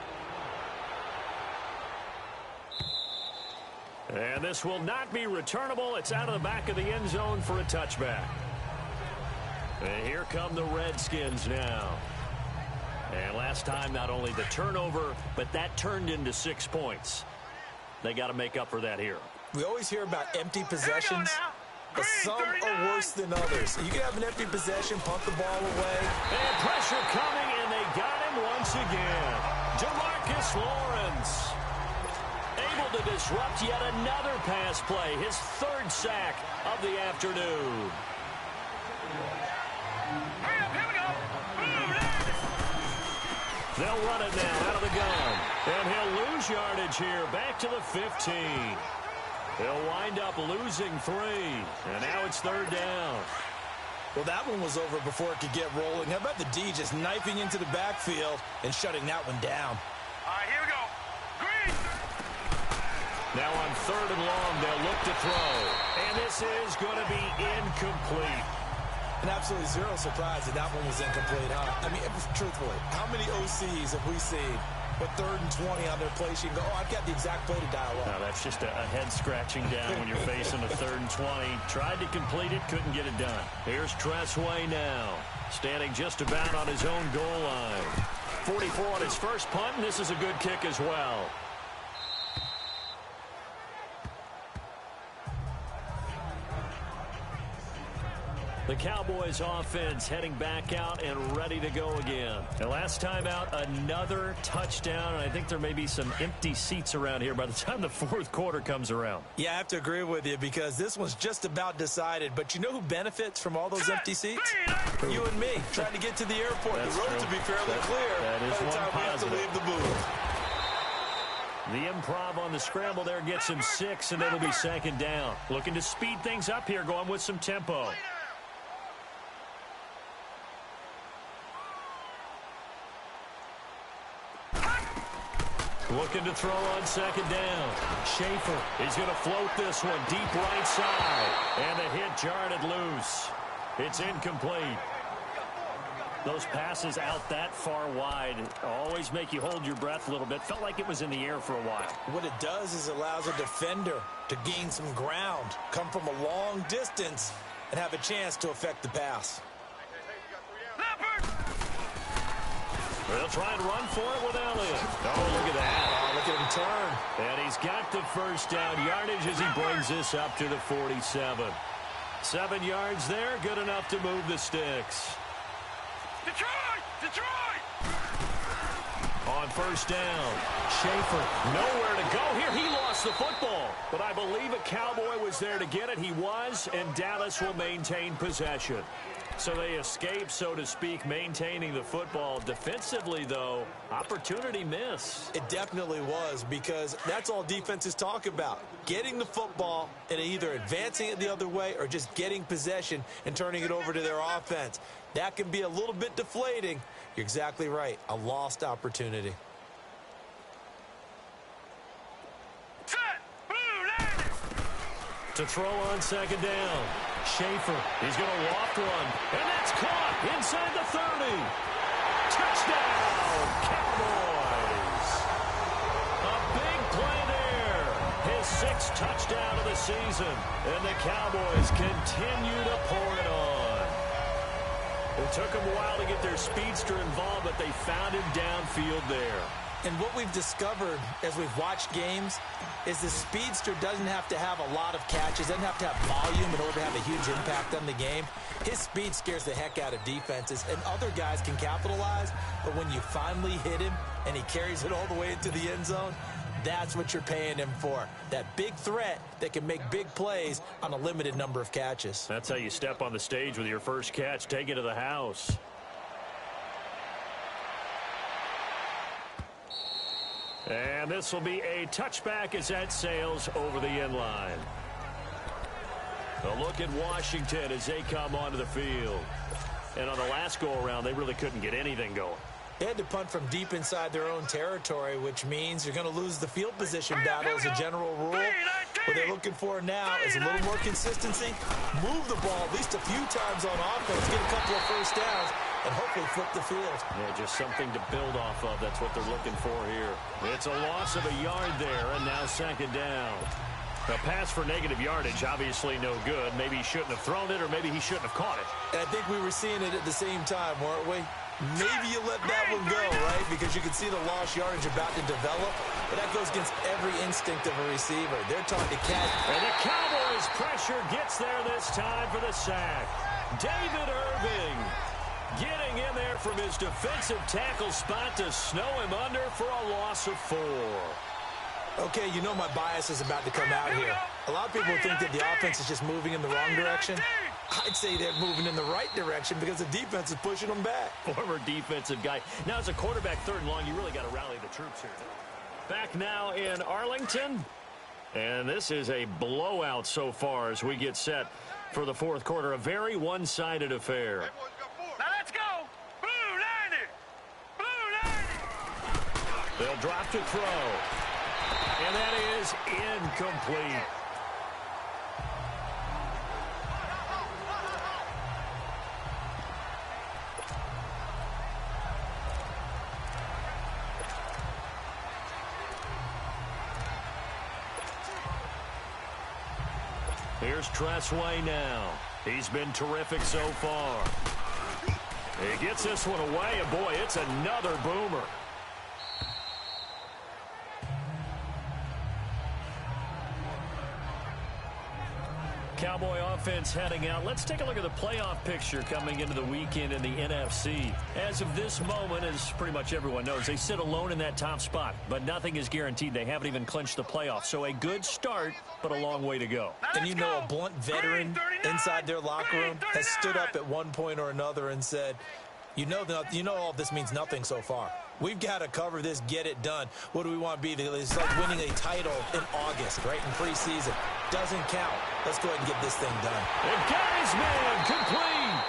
And this will not be returnable. It's out of the back of the end zone for a touchback. And here come the Redskins now. And last time, not only the turnover, but that turned into 6 points. They got to make up for that here. We always hear about empty possessions, but some are worse than others. You can have an empty possession, punt the ball away. And pressure coming, and they got him once again. Demarcus Lawrence able to disrupt yet another pass play, his 3rd sack of the afternoon. They'll run it now out of the gun. And he'll lose yardage here, back to the 15. He'll wind up losing 3. And now it's 3rd down. Well, that one was over before it could get rolling. How about the D just knifing into the backfield and shutting that one down? All right, here we go. Green. Now on 3rd and long, they'll look to throw. And this is going to be incomplete. And absolutely zero surprise that that one was incomplete, huh? I mean, truthfully, how many OCs have we seen with 3rd and 20 on their play sheet and go, oh, I've got the exact play to dial up? No, that's just a head scratching down when you're facing a 3rd and 20. Tried to complete it, couldn't get it done. Here's Tressway now, standing just about on his own goal line. 44 on his first punt, and this is a good kick as well. The Cowboys offense heading back out and ready to go again. And last time out, another touchdown, and I think there may be some empty seats around here by the time the 4th quarter comes around. Yeah, I have to agree with you because this one's just about decided. But you know who benefits from all those empty seats? You and me, trying to get to the airport. That's the road true. to be fairly clear that is by the one time we have to positive. leave the booth. The improv on the scramble there gets him 6, and it'll be 2nd down. Looking to speed things up here, going with some tempo. Looking to throw on 2nd down. Schaefer is going to float this one deep right side. And the hit jarred loose. It's incomplete. Those passes out that far wide always make you hold your breath a little bit. Felt like it was in the air for a while. What it does is allows a defender to gain some ground, come from a long distance, and have a chance to affect the pass. They'll try and run for it with Elliott. Oh, look at that. Oh, look at him turn. And he's got the 1st down yardage as he brings this up to the 47. 7 yards there, good enough to move the sticks. Detroit! Detroit! On 1st down, Schaefer nowhere to go here. He lost the football, but I believe a Cowboy was there to get it. He was, and Dallas will maintain possession. So they escape, so to speak, maintaining the football. Defensively, though, opportunity miss. It definitely was, because that's all defenses talk about. Getting the football and either advancing it the other way or just getting possession and turning it over to their offense. That can be a little bit deflating. You're exactly right. A lost opportunity. Set! Blue landing! To throw on 2nd down. Schaefer, he's going to loft one, and that's caught inside the 30. Touchdown, Cowboys. A big play there. His 6th touchdown of the season, and the Cowboys continue to pour it on. It took them a while to get their speedster involved, but they found him downfield there. And what we've discovered as we've watched games is the speedster doesn't have to have a lot of catches, doesn't have to have volume in order to have a huge impact on the game. His speed scares the heck out of defenses, and other guys can capitalize, but when you finally hit him and he carries it all the way into the end zone, that's what you're paying him for. That big threat that can make big plays on a limited number of catches. That's how you step on the stage with your first catch, take it to the house. And this will be a touchback as that sails over the end line. A look at Washington as they come onto the field. And on the last go-around, they really couldn't get anything going. They had to punt from deep inside their own territory, which means you're going to lose the field position battle as a general rule. What they're looking for now is a little more consistency, move the ball at least a few times on offense, get a couple of first downs, and hopefully flip the field. Yeah, just something to build off of. That's what they're looking for here. It's a loss of a yard there, and now second down. A pass for negative yardage, obviously no good. Maybe he shouldn't have thrown it, or maybe he shouldn't have caught it. And I think we were seeing it at the same time, weren't we? Maybe you let that one go, right? Because you can see the lost yardage about to develop. But that goes against every instinct of a receiver. They're trying to catch. And the Cowboys' pressure gets there this time for the sack. David Irving getting in there from his defensive tackle spot to snow him under for a loss of 4. Okay, you know my bias is about to come out here. A lot of people think that the offense is just moving in the wrong direction. I'd say they're moving in the right direction because the defense is pushing them back. Former defensive guy. Now, as a quarterback, 3rd and long, you really got to rally the troops here. Back now in Arlington. And this is a blowout so far as we get set for the 4th quarter. A very one-sided affair. Now let's go. Blue 90. Blue 90. They'll drop to throw. And that is incomplete. Here's Tressway now. He's been terrific so far. He gets this one away, and boy, it's another boomer. Cowboy offense heading out. Let's take a look at the playoff picture coming into the weekend in the NFC. As of this moment, as pretty much everyone knows, they sit alone in that top spot, but nothing is guaranteed. They haven't even clinched the playoffs. So a good start, but a long way to go. And you know, a blunt veteran inside their locker room has stood up at one point or another and said, you know all of this means nothing so far. We've got to cover this, get it done. What do we want to be? It's like winning a title in August, right, in preseason. Doesn't count. Let's go ahead and get this thing done. And Guy's man complete.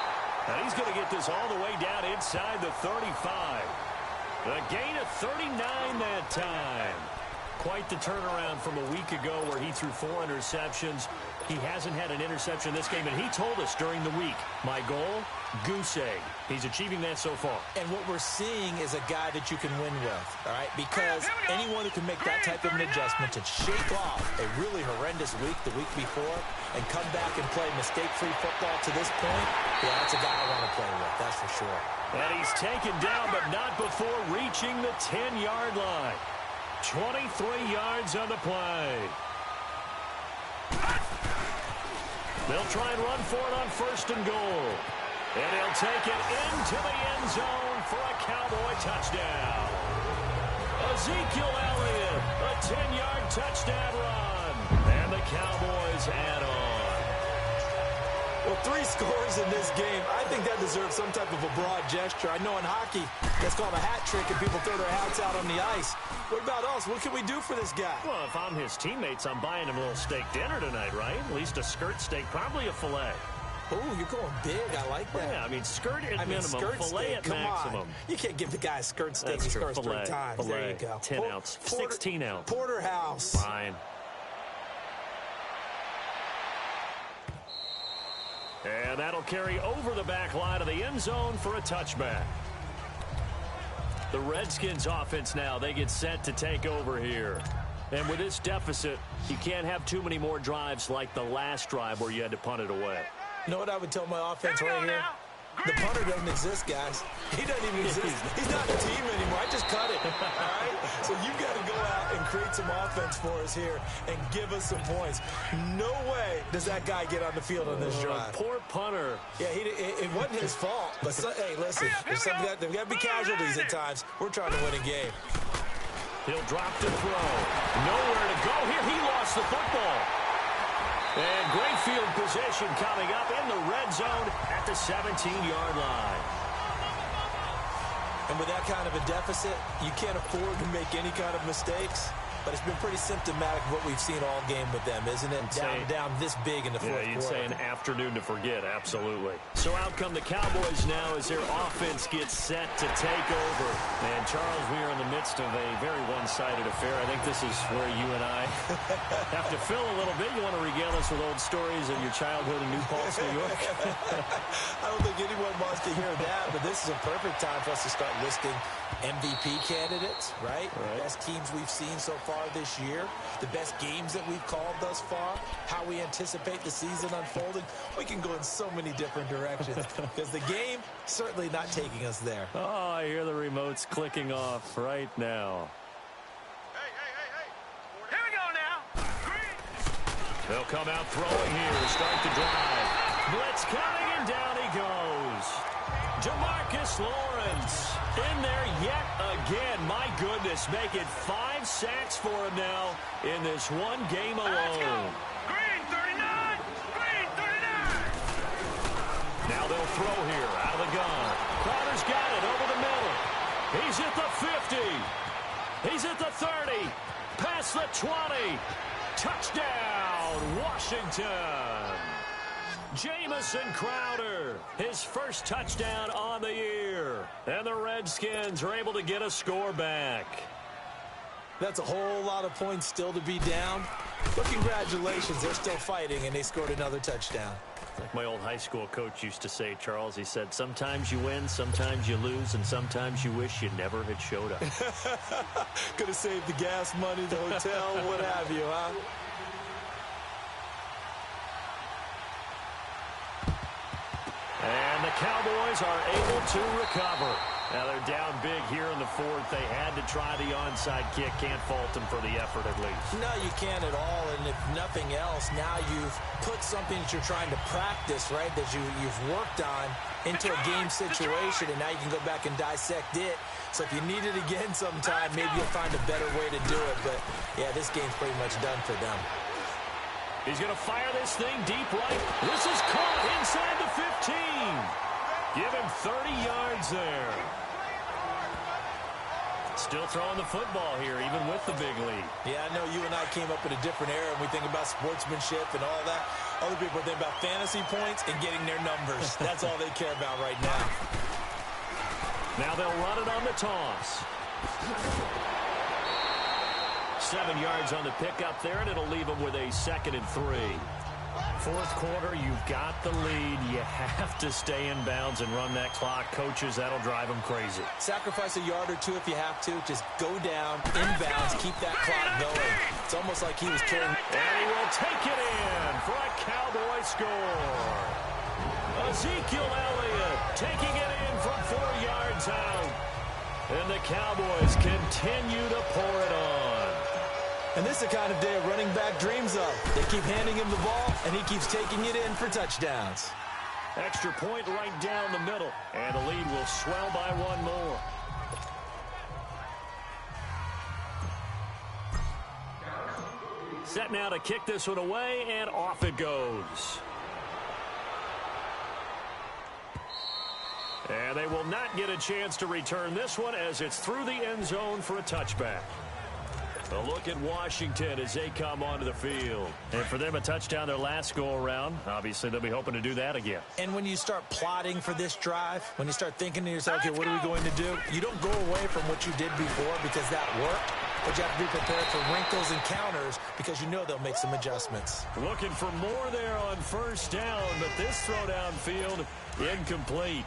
And he's going to get this all the way down inside the 35. A gain of 39 that time. Quite the turnaround from a week ago where he threw 4 interceptions. He hasn't had an interception this game, and he told us during the week, my goal, goose egg. He's achieving that so far. And what we're seeing is a guy that you can win with, all right? Because anyone who can make that type of an adjustment to shake off a really horrendous week the week before and come back and play mistake-free football to this point, yeah, that's a guy I want to play with, that's for sure. And he's taken down, but not before reaching the 10-yard line. 23 yards on the play. They'll try and run for it on 1st and goal. And he'll take it into the end zone for a Cowboy touchdown. Ezekiel Elliott, a 10-yard touchdown run. And the Cowboys add on. Well, 3 scores in this game. I think that deserves some type of a broad gesture. I know in hockey, that's called a hat trick, and people throw their hats out on the ice. What about us? What can we do for this guy? Well, if I'm his teammates, I'm buying him a little steak dinner tonight, right? At least a skirt steak, probably a filet. Oh, you're going big. I like that. Yeah, I mean, skirt at minimum, skirt filet steak, at come maximum. On. You can't give the guy a skirt steak. That's He true. scores Filet, 3 times. filet, There you go. 10 ounce, 16 ounce. Porterhouse. Fine. And that'll carry over the back line of the end zone for a touchback. The Redskins offense now, they get set to take over here. And with this deficit, you can't have too many more drives like the last drive where you had to punt it away. You know what I would tell my offense right here? The punter doesn't exist, guys. He doesn't even exist. He's not a team anymore. I just cut it. All right? So you've got to go out and create some offense for us here and give us some points. No way does that guy get on the field on this drive. Poor punter. Yeah, it wasn't his fault. But, hey, listen, there's got to be casualties at times. We're trying to win a game. He'll drop to throw. Nowhere to go here. He lost the football. And great field position coming up in the red zone at the 17-yard line. And with that kind of a deficit, you can't afford to make any kind of mistakes. but it's been pretty symptomatic of what we've seen all game with them, isn't it? Down this big in the fourth quarter. You'd say an afternoon to forget, absolutely. So out come the Cowboys now as their offense gets set to take over. And, Charles, we are in the midst of a very one-sided affair. I think this is where you and I have to fill a little bit. You want to regale us with old stories of your childhood in New Paltz, New York? I don't think anyone wants to hear that, but this is a perfect time for us to start listing MVP candidates, right? The best teams we've seen so far this year, the best games that we've called thus far, how we anticipate the season unfolding. We can go in so many different directions because the game certainly not taking us there. Oh, I hear the remotes clicking off right now. Hey. Here we go now. They'll come out throwing here to start the drive. Blitz coming, and down he goes. Jamarcus Lawrence in there yet again. My goodness, make it 5 sacks for him now in this one game alone. Green 39. Green 39. Now they'll throw here out of the gun. Crowder's got it over the middle. He's at the 50. He's at the 30. Past the 20. Touchdown, Washington. Jamison Crowder, his first touchdown on the year. And the Redskins are able to get a score back. That's a whole lot of points still to be down. But congratulations, they're still fighting, and they scored another touchdown. Like my old high school coach used to say, Charles, he said, sometimes you win, sometimes you lose, and sometimes you wish you never had showed up. Could have saved the gas money, the hotel, what have you, huh? And the Cowboys are able to recover. Now they're down big here in the fourth. They had to try the onside kick. Can't fault them for the effort at least. No, you can't at all. And if nothing else, now you've put something that you're trying to practice, right, that you've worked on into a game situation, and now you can go back and dissect it. So if you need it again sometime, maybe you'll find a better way to do it. But, yeah, this game's pretty much done for them. He's going to fire this thing deep right. This is caught inside the 15. Give him 30 yards there. Still throwing the football here, even with the big lead. Yeah, I know you and I came up in a different era, and we think about sportsmanship and all that. Other people think about fantasy points and getting their numbers. That's all they care about right now. Now they'll run it on the toss. 7 yards on the pickup there, and it'll leave them with a 2nd and 3. Fourth quarter, you've got the lead. You have to stay in bounds and run that clock. Coaches, that'll drive them crazy. Sacrifice a yard or two if you have to. Just go down, inbounds, keep that clock going. It's almost like he was carrying. And he will take it in for a Cowboy score. Ezekiel Elliott taking it in from 4 yards out. And the Cowboys continue to pour it on. And this is the kind of day a running back dreams of. They keep handing him the ball, and he keeps taking it in for touchdowns. Extra point right down the middle. And the lead will swell by one more. Set now to kick this one away, and off it goes. And they will not get a chance to return this one as it's through the end zone for a touchback. A look at Washington as they come onto the field. And for them, a touchdown their last go-around. Obviously, they'll be hoping to do that again. And when you start plotting for this drive, when you start thinking to yourself, okay, what are we going to do? You don't go away from what you did before because that worked. But you have to be prepared for wrinkles and counters because you know they'll make some adjustments. Looking for more there on first down, but this throw downfield incomplete.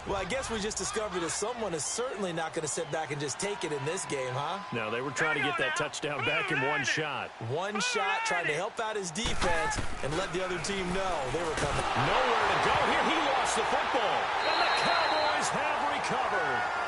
Well, I guess we just discovered that someone is certainly not going to sit back and just take it in this game, huh? No, they were trying to get that touchdown back in one shot. One shot, trying to help out his defense and let the other team know they were coming. Nowhere to go here. He lost the football. And the Cowboys have recovered.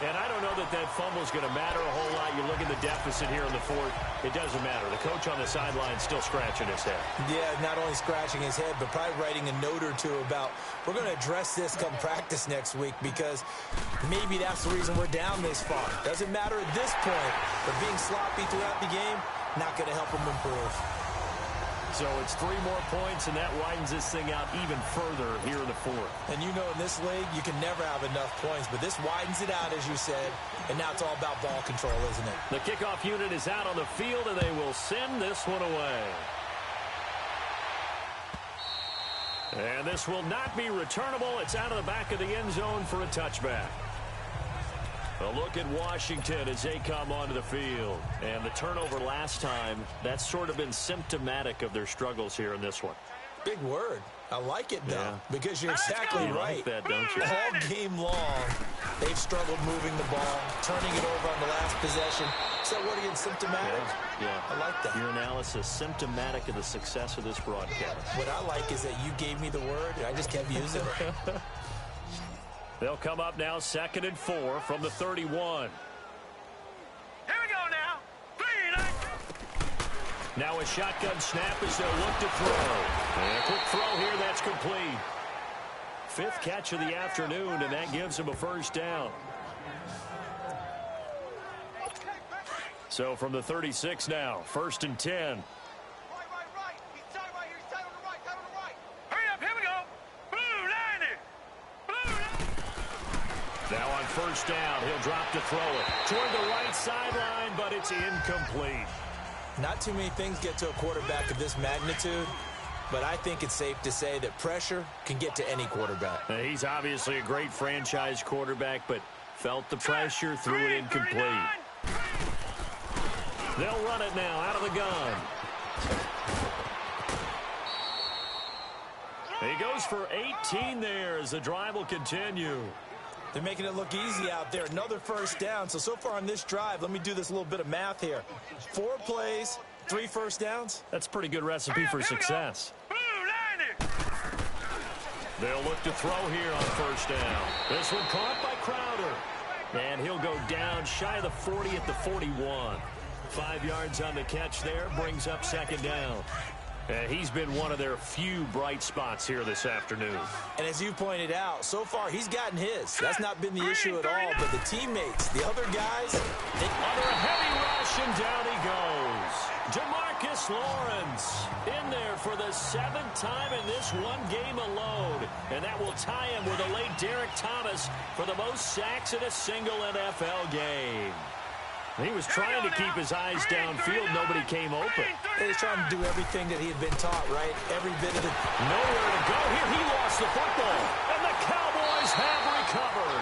And I don't know that that fumble is going to matter a whole lot. You look at the deficit here in the fourth. It doesn't matter. The coach on the sideline is still scratching his head. Yeah, not only scratching his head, but probably writing a note or two about, we're going to address this come practice next week because maybe that's the reason we're down this far. Doesn't matter at this point, but being sloppy throughout the game, not going to help him improve. So it's 3 more points, and that widens this thing out even further here in the fourth. And you know in this league, you can never have enough points, but this widens it out, as you said, and now it's all about ball control, isn't it? The kickoff unit is out on the field, and they will send this one away. And this will not be returnable. It's out of the back of the end zone for a touchback. A look at Washington as they come onto the field. And the turnover last time, that's sort of been symptomatic of their struggles here in this one. Big word. I like it, though, Yeah. because you're exactly You right. like that, don't you? All game long, they've struggled moving the ball, turning it over on the last possession. Is that word again, symptomatic? Yeah. I like that. Your analysis, symptomatic of the success of this broadcast. What I like is that you gave me the word, and I just kept using it. They'll come up now 2nd and 4 from the 31. Here we go now. 3 and 9. Now a shotgun snap as they'll look to throw. And a quick throw here, that's complete. 5th catch of the afternoon, and that gives him a first down. So from the 36 now, 1st and 10. Right. He's tied right here. He's tied on the right. Tied on the right. Hurry up. Here we go. Blue line it. Blue line. Now on 1st down, he'll drop to throw it. Toward the right sideline, but it's incomplete. Not too many things get to a quarterback of this magnitude, but I think it's safe to say that pressure can get to any quarterback. He's obviously a great franchise quarterback, but felt the pressure, threw it incomplete. They'll run it now out of the gun. He goes for 18 there as the drive will continue. They're making it look easy out there. Another first down. So far on this drive, let me do this little bit of math here. 4 plays, 3 first downs. That's a pretty good recipe for success. Blue line it. They'll look to throw here on 1st down. This one caught by Crowder. And he'll go down shy of the 40 at the 41. 5 yards on the catch there, brings up 2nd down. He's been one of their few bright spots here this afternoon. And as you pointed out, so far he's gotten his. That's not been the issue at all, but the teammates, the other guys, Under a heavy rush, and down he goes. Jamarcus Lawrence in there for the 7th time in this one game alone. And that will tie him with the late Derek Thomas for the most sacks in a single NFL game. He was trying to keep his eyes downfield. Nobody came open. he was trying to do everything that he had been taught, right? Every bit of it. Nowhere to go here. He lost the football. And the Cowboys have recovered.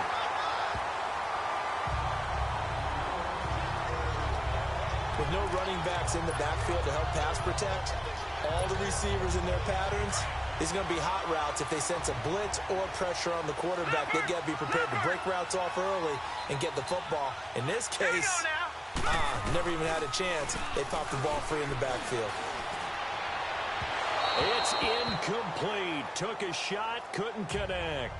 With no running backs in the backfield to help pass protect, all the receivers in their patterns, it's going to be hot routes. If they sense a blitz or pressure on the quarterback, they've got to be prepared to break routes off early and get the football. In this case, never even had a chance. They popped the ball free in the backfield. It's incomplete. Took a shot, couldn't connect.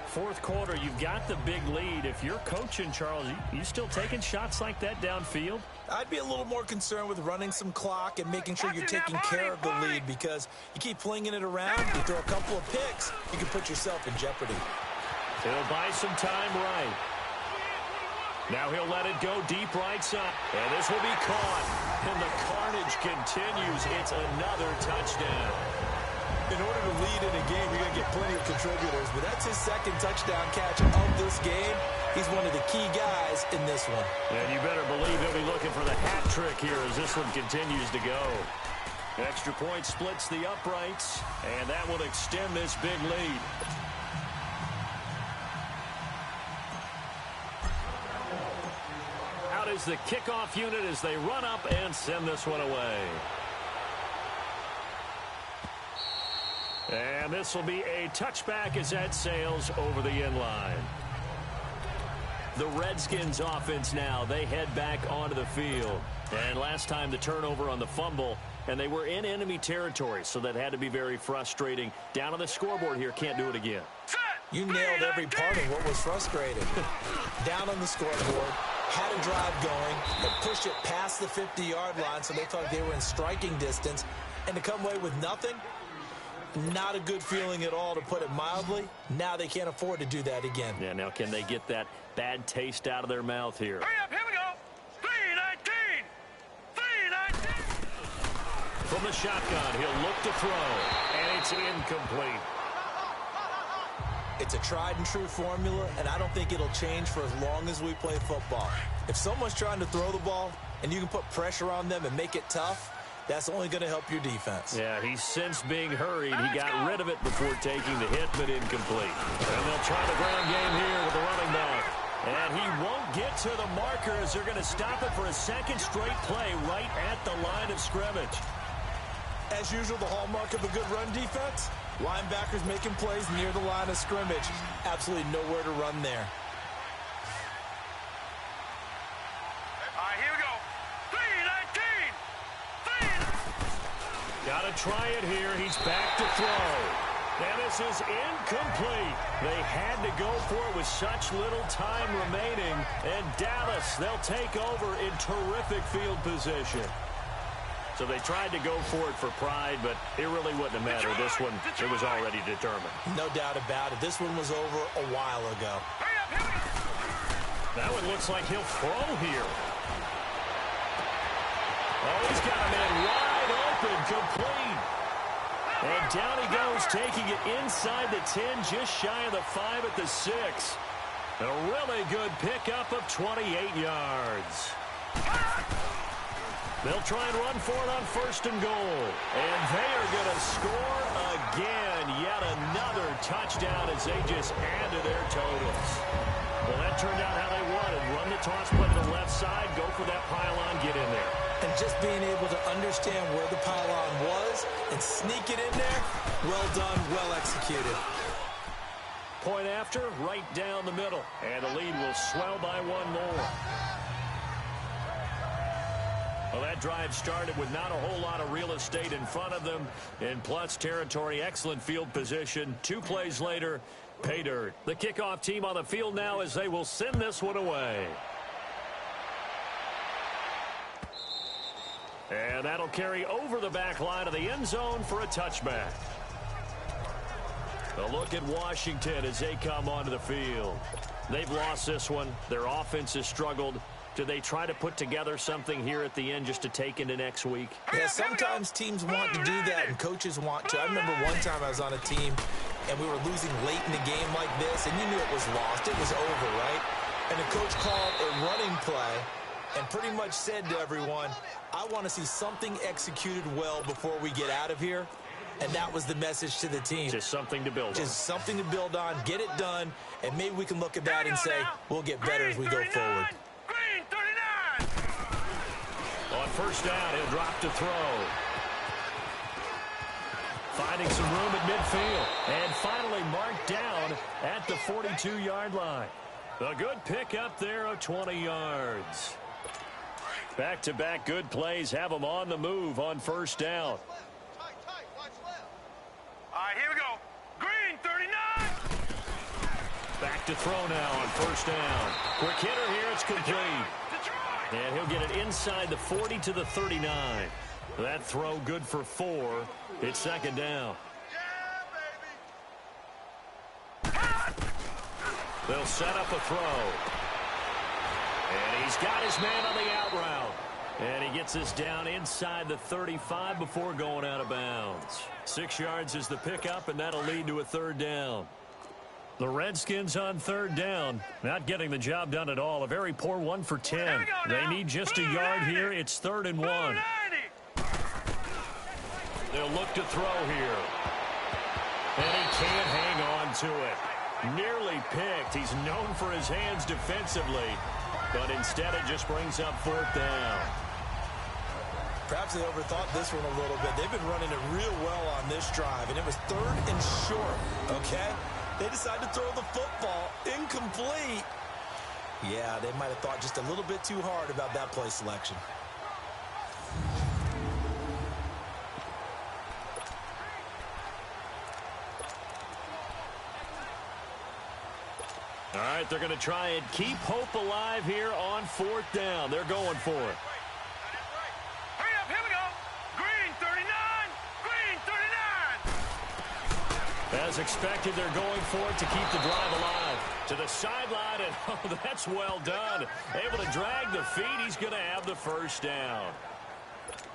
Fourth quarter, you've got the big lead. If you're coaching, Charles, you still taking shots like that downfield? I'd be a little more concerned with running some clock and making sure you're taking care of the lead, because you keep flinging it around, you throw a couple of picks, you can put yourself in jeopardy. He'll buy some time right. Now he'll let it go deep right side. And this will be caught. And the carnage continues. It's another touchdown. In order to lead in a game, you're going to get plenty of contributors, but that's his second touchdown catch of this game. He's one of the key guys in this one. And you better believe he'll be looking for the hat trick here as this one continues to go. Extra point splits the uprights, and that will extend this big lead. Out is the kickoff unit as they run up and send this one away. And this will be a touchback as that sails over the end line. The Redskins offense now, they head back onto the field. And last time the turnover on the fumble, and they were in enemy territory, so that had to be very frustrating. Down on the scoreboard here, can't do it again. You nailed every part of what was frustrating. Down on the scoreboard, had a drive going, but pushed it past the 50-yard line, so they thought they were in striking distance. And to come away with nothing, not a good feeling at all, to put it mildly. Now they can't afford to do that again. Yeah, now can they get that bad taste out of their mouth here? Hurry up, here we go. 319. 319. From the shotgun, he'll look to throw, and it's incomplete. It's a tried-and-true formula, and I don't think it'll change for as long as we play football. If someone's trying to throw the ball and you can put pressure on them and make it tough, that's only going to help your defense. Yeah, he's since being hurried. He got rid of it before taking the hit, but incomplete. And they'll try the ground game here with the running back. And he won't get to the marker as they're going to stop it for a second straight play right at the line of scrimmage. As usual, the hallmark of a good run defense, linebackers making plays near the line of scrimmage. Absolutely nowhere to run there. All right, here we go. 3-19. Got to try it here. He's back to throw. And this is incomplete. They had to go for it with such little time remaining. And Dallas, they'll take over in terrific field position. So they tried to go for it for pride, but it really wouldn't have mattered. This one, it was already determined. No doubt about it. This one was over a while ago. That one looks like he'll throw here. Oh, he's got a man wide open, complete. And down he goes, taking it inside the 10, just shy of the 5 at the 6. A really good pickup of 28 yards. They'll try and run for it on 1st and goal. And they are going to score again. Yet another touchdown as they just add to their totals. Well, that turned out how they wanted. Run the toss play to the left side, go for that pylon, get in there. And just being able to understand where the pylon was and sneak it in there, well done, well executed. Point after, right down the middle. And the lead will swell by one more. Well, that drive started with not a whole lot of real estate in front of them. In plus territory, excellent field position. 2 plays later, pay dirt. The kickoff team on the field now as they will send this one away. And that'll carry over the back line of the end zone for a touchback. A look at Washington as they come onto the field. They've lost this one. Their offense has struggled. Do they try to put together something here at the end just to take into next week? Yeah, sometimes teams want to do that and coaches want to. I remember one time I was on a team and we were losing late in the game like this, and you knew it was lost. It was over, right? And the coach called a running play and pretty much said to everyone, I want to see something executed well before we get out of here. And that was the message to the team. Just something to build on. Just something to build on, get it done, and maybe we can look at that and say, we'll get better as we go forward. On 1st down, he'll drop to throw. Finding some room at midfield. And finally marked down at the 42-yard line. A good pick up there of 20 yards. Back-to-back good plays have them on the move on 1st down. All right, here we go. Green, 39. Back to throw now on 1st down. Quick hitter here, it's complete. And he'll get it inside the 40 to the 39. That throw good for 4. It's 2nd down. They'll set up a throw. And he's got his man on the out route. And he gets this down inside the 35 before going out of bounds. 6 yards is the pickup, and that'll lead to a 3rd down. The Redskins on 3rd down, not getting the job done at all. A very poor 1 for 10. They need just a yard here. It's 3rd and 1. They'll look to throw here. And he can't hang on to it. Nearly picked. He's known for his hands defensively. But instead it just brings up 4th down. Perhaps they overthought this one a little bit. They've been running it real well on this drive, and it was 3rd and short, okay? They decided to throw the football incomplete. Yeah, they might have thought just a little bit too hard about that play selection. All right, they're going to try and keep hope alive here on 4th down. They're going for it. Hurry up, here we go. Green, 39. Green, 39. As expected, they're going for it to keep the drive alive. To the sideline, and oh, that's well done. Able to drag the feet. He's going to have the 1st down.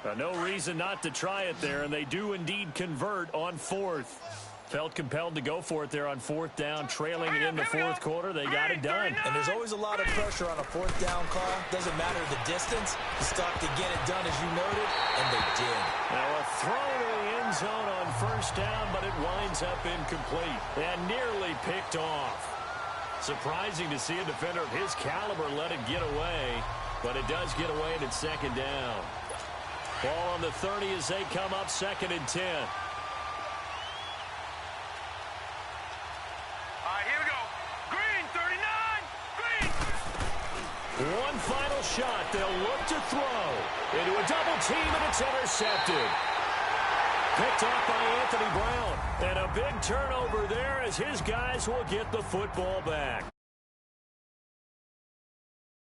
No reason not to try it there, and they do indeed convert on fourth. Felt compelled to go for it there on fourth down, trailing in the fourth quarter. They got it done. And there's always a lot of pressure on a fourth down call. Doesn't matter the distance. You start to get it done, as you noted, and they did. Now a throw to the end zone on first down, but it winds up incomplete and nearly picked off. Surprising to see a defender of his caliber let it get away, but it does get away and it's second down. Ball on the 30 as they come up, 2nd and 10. One final shot. They'll look to throw into a double team, and it's intercepted. Picked off by Anthony Brown. And a big turnover there as his guys will get the football back.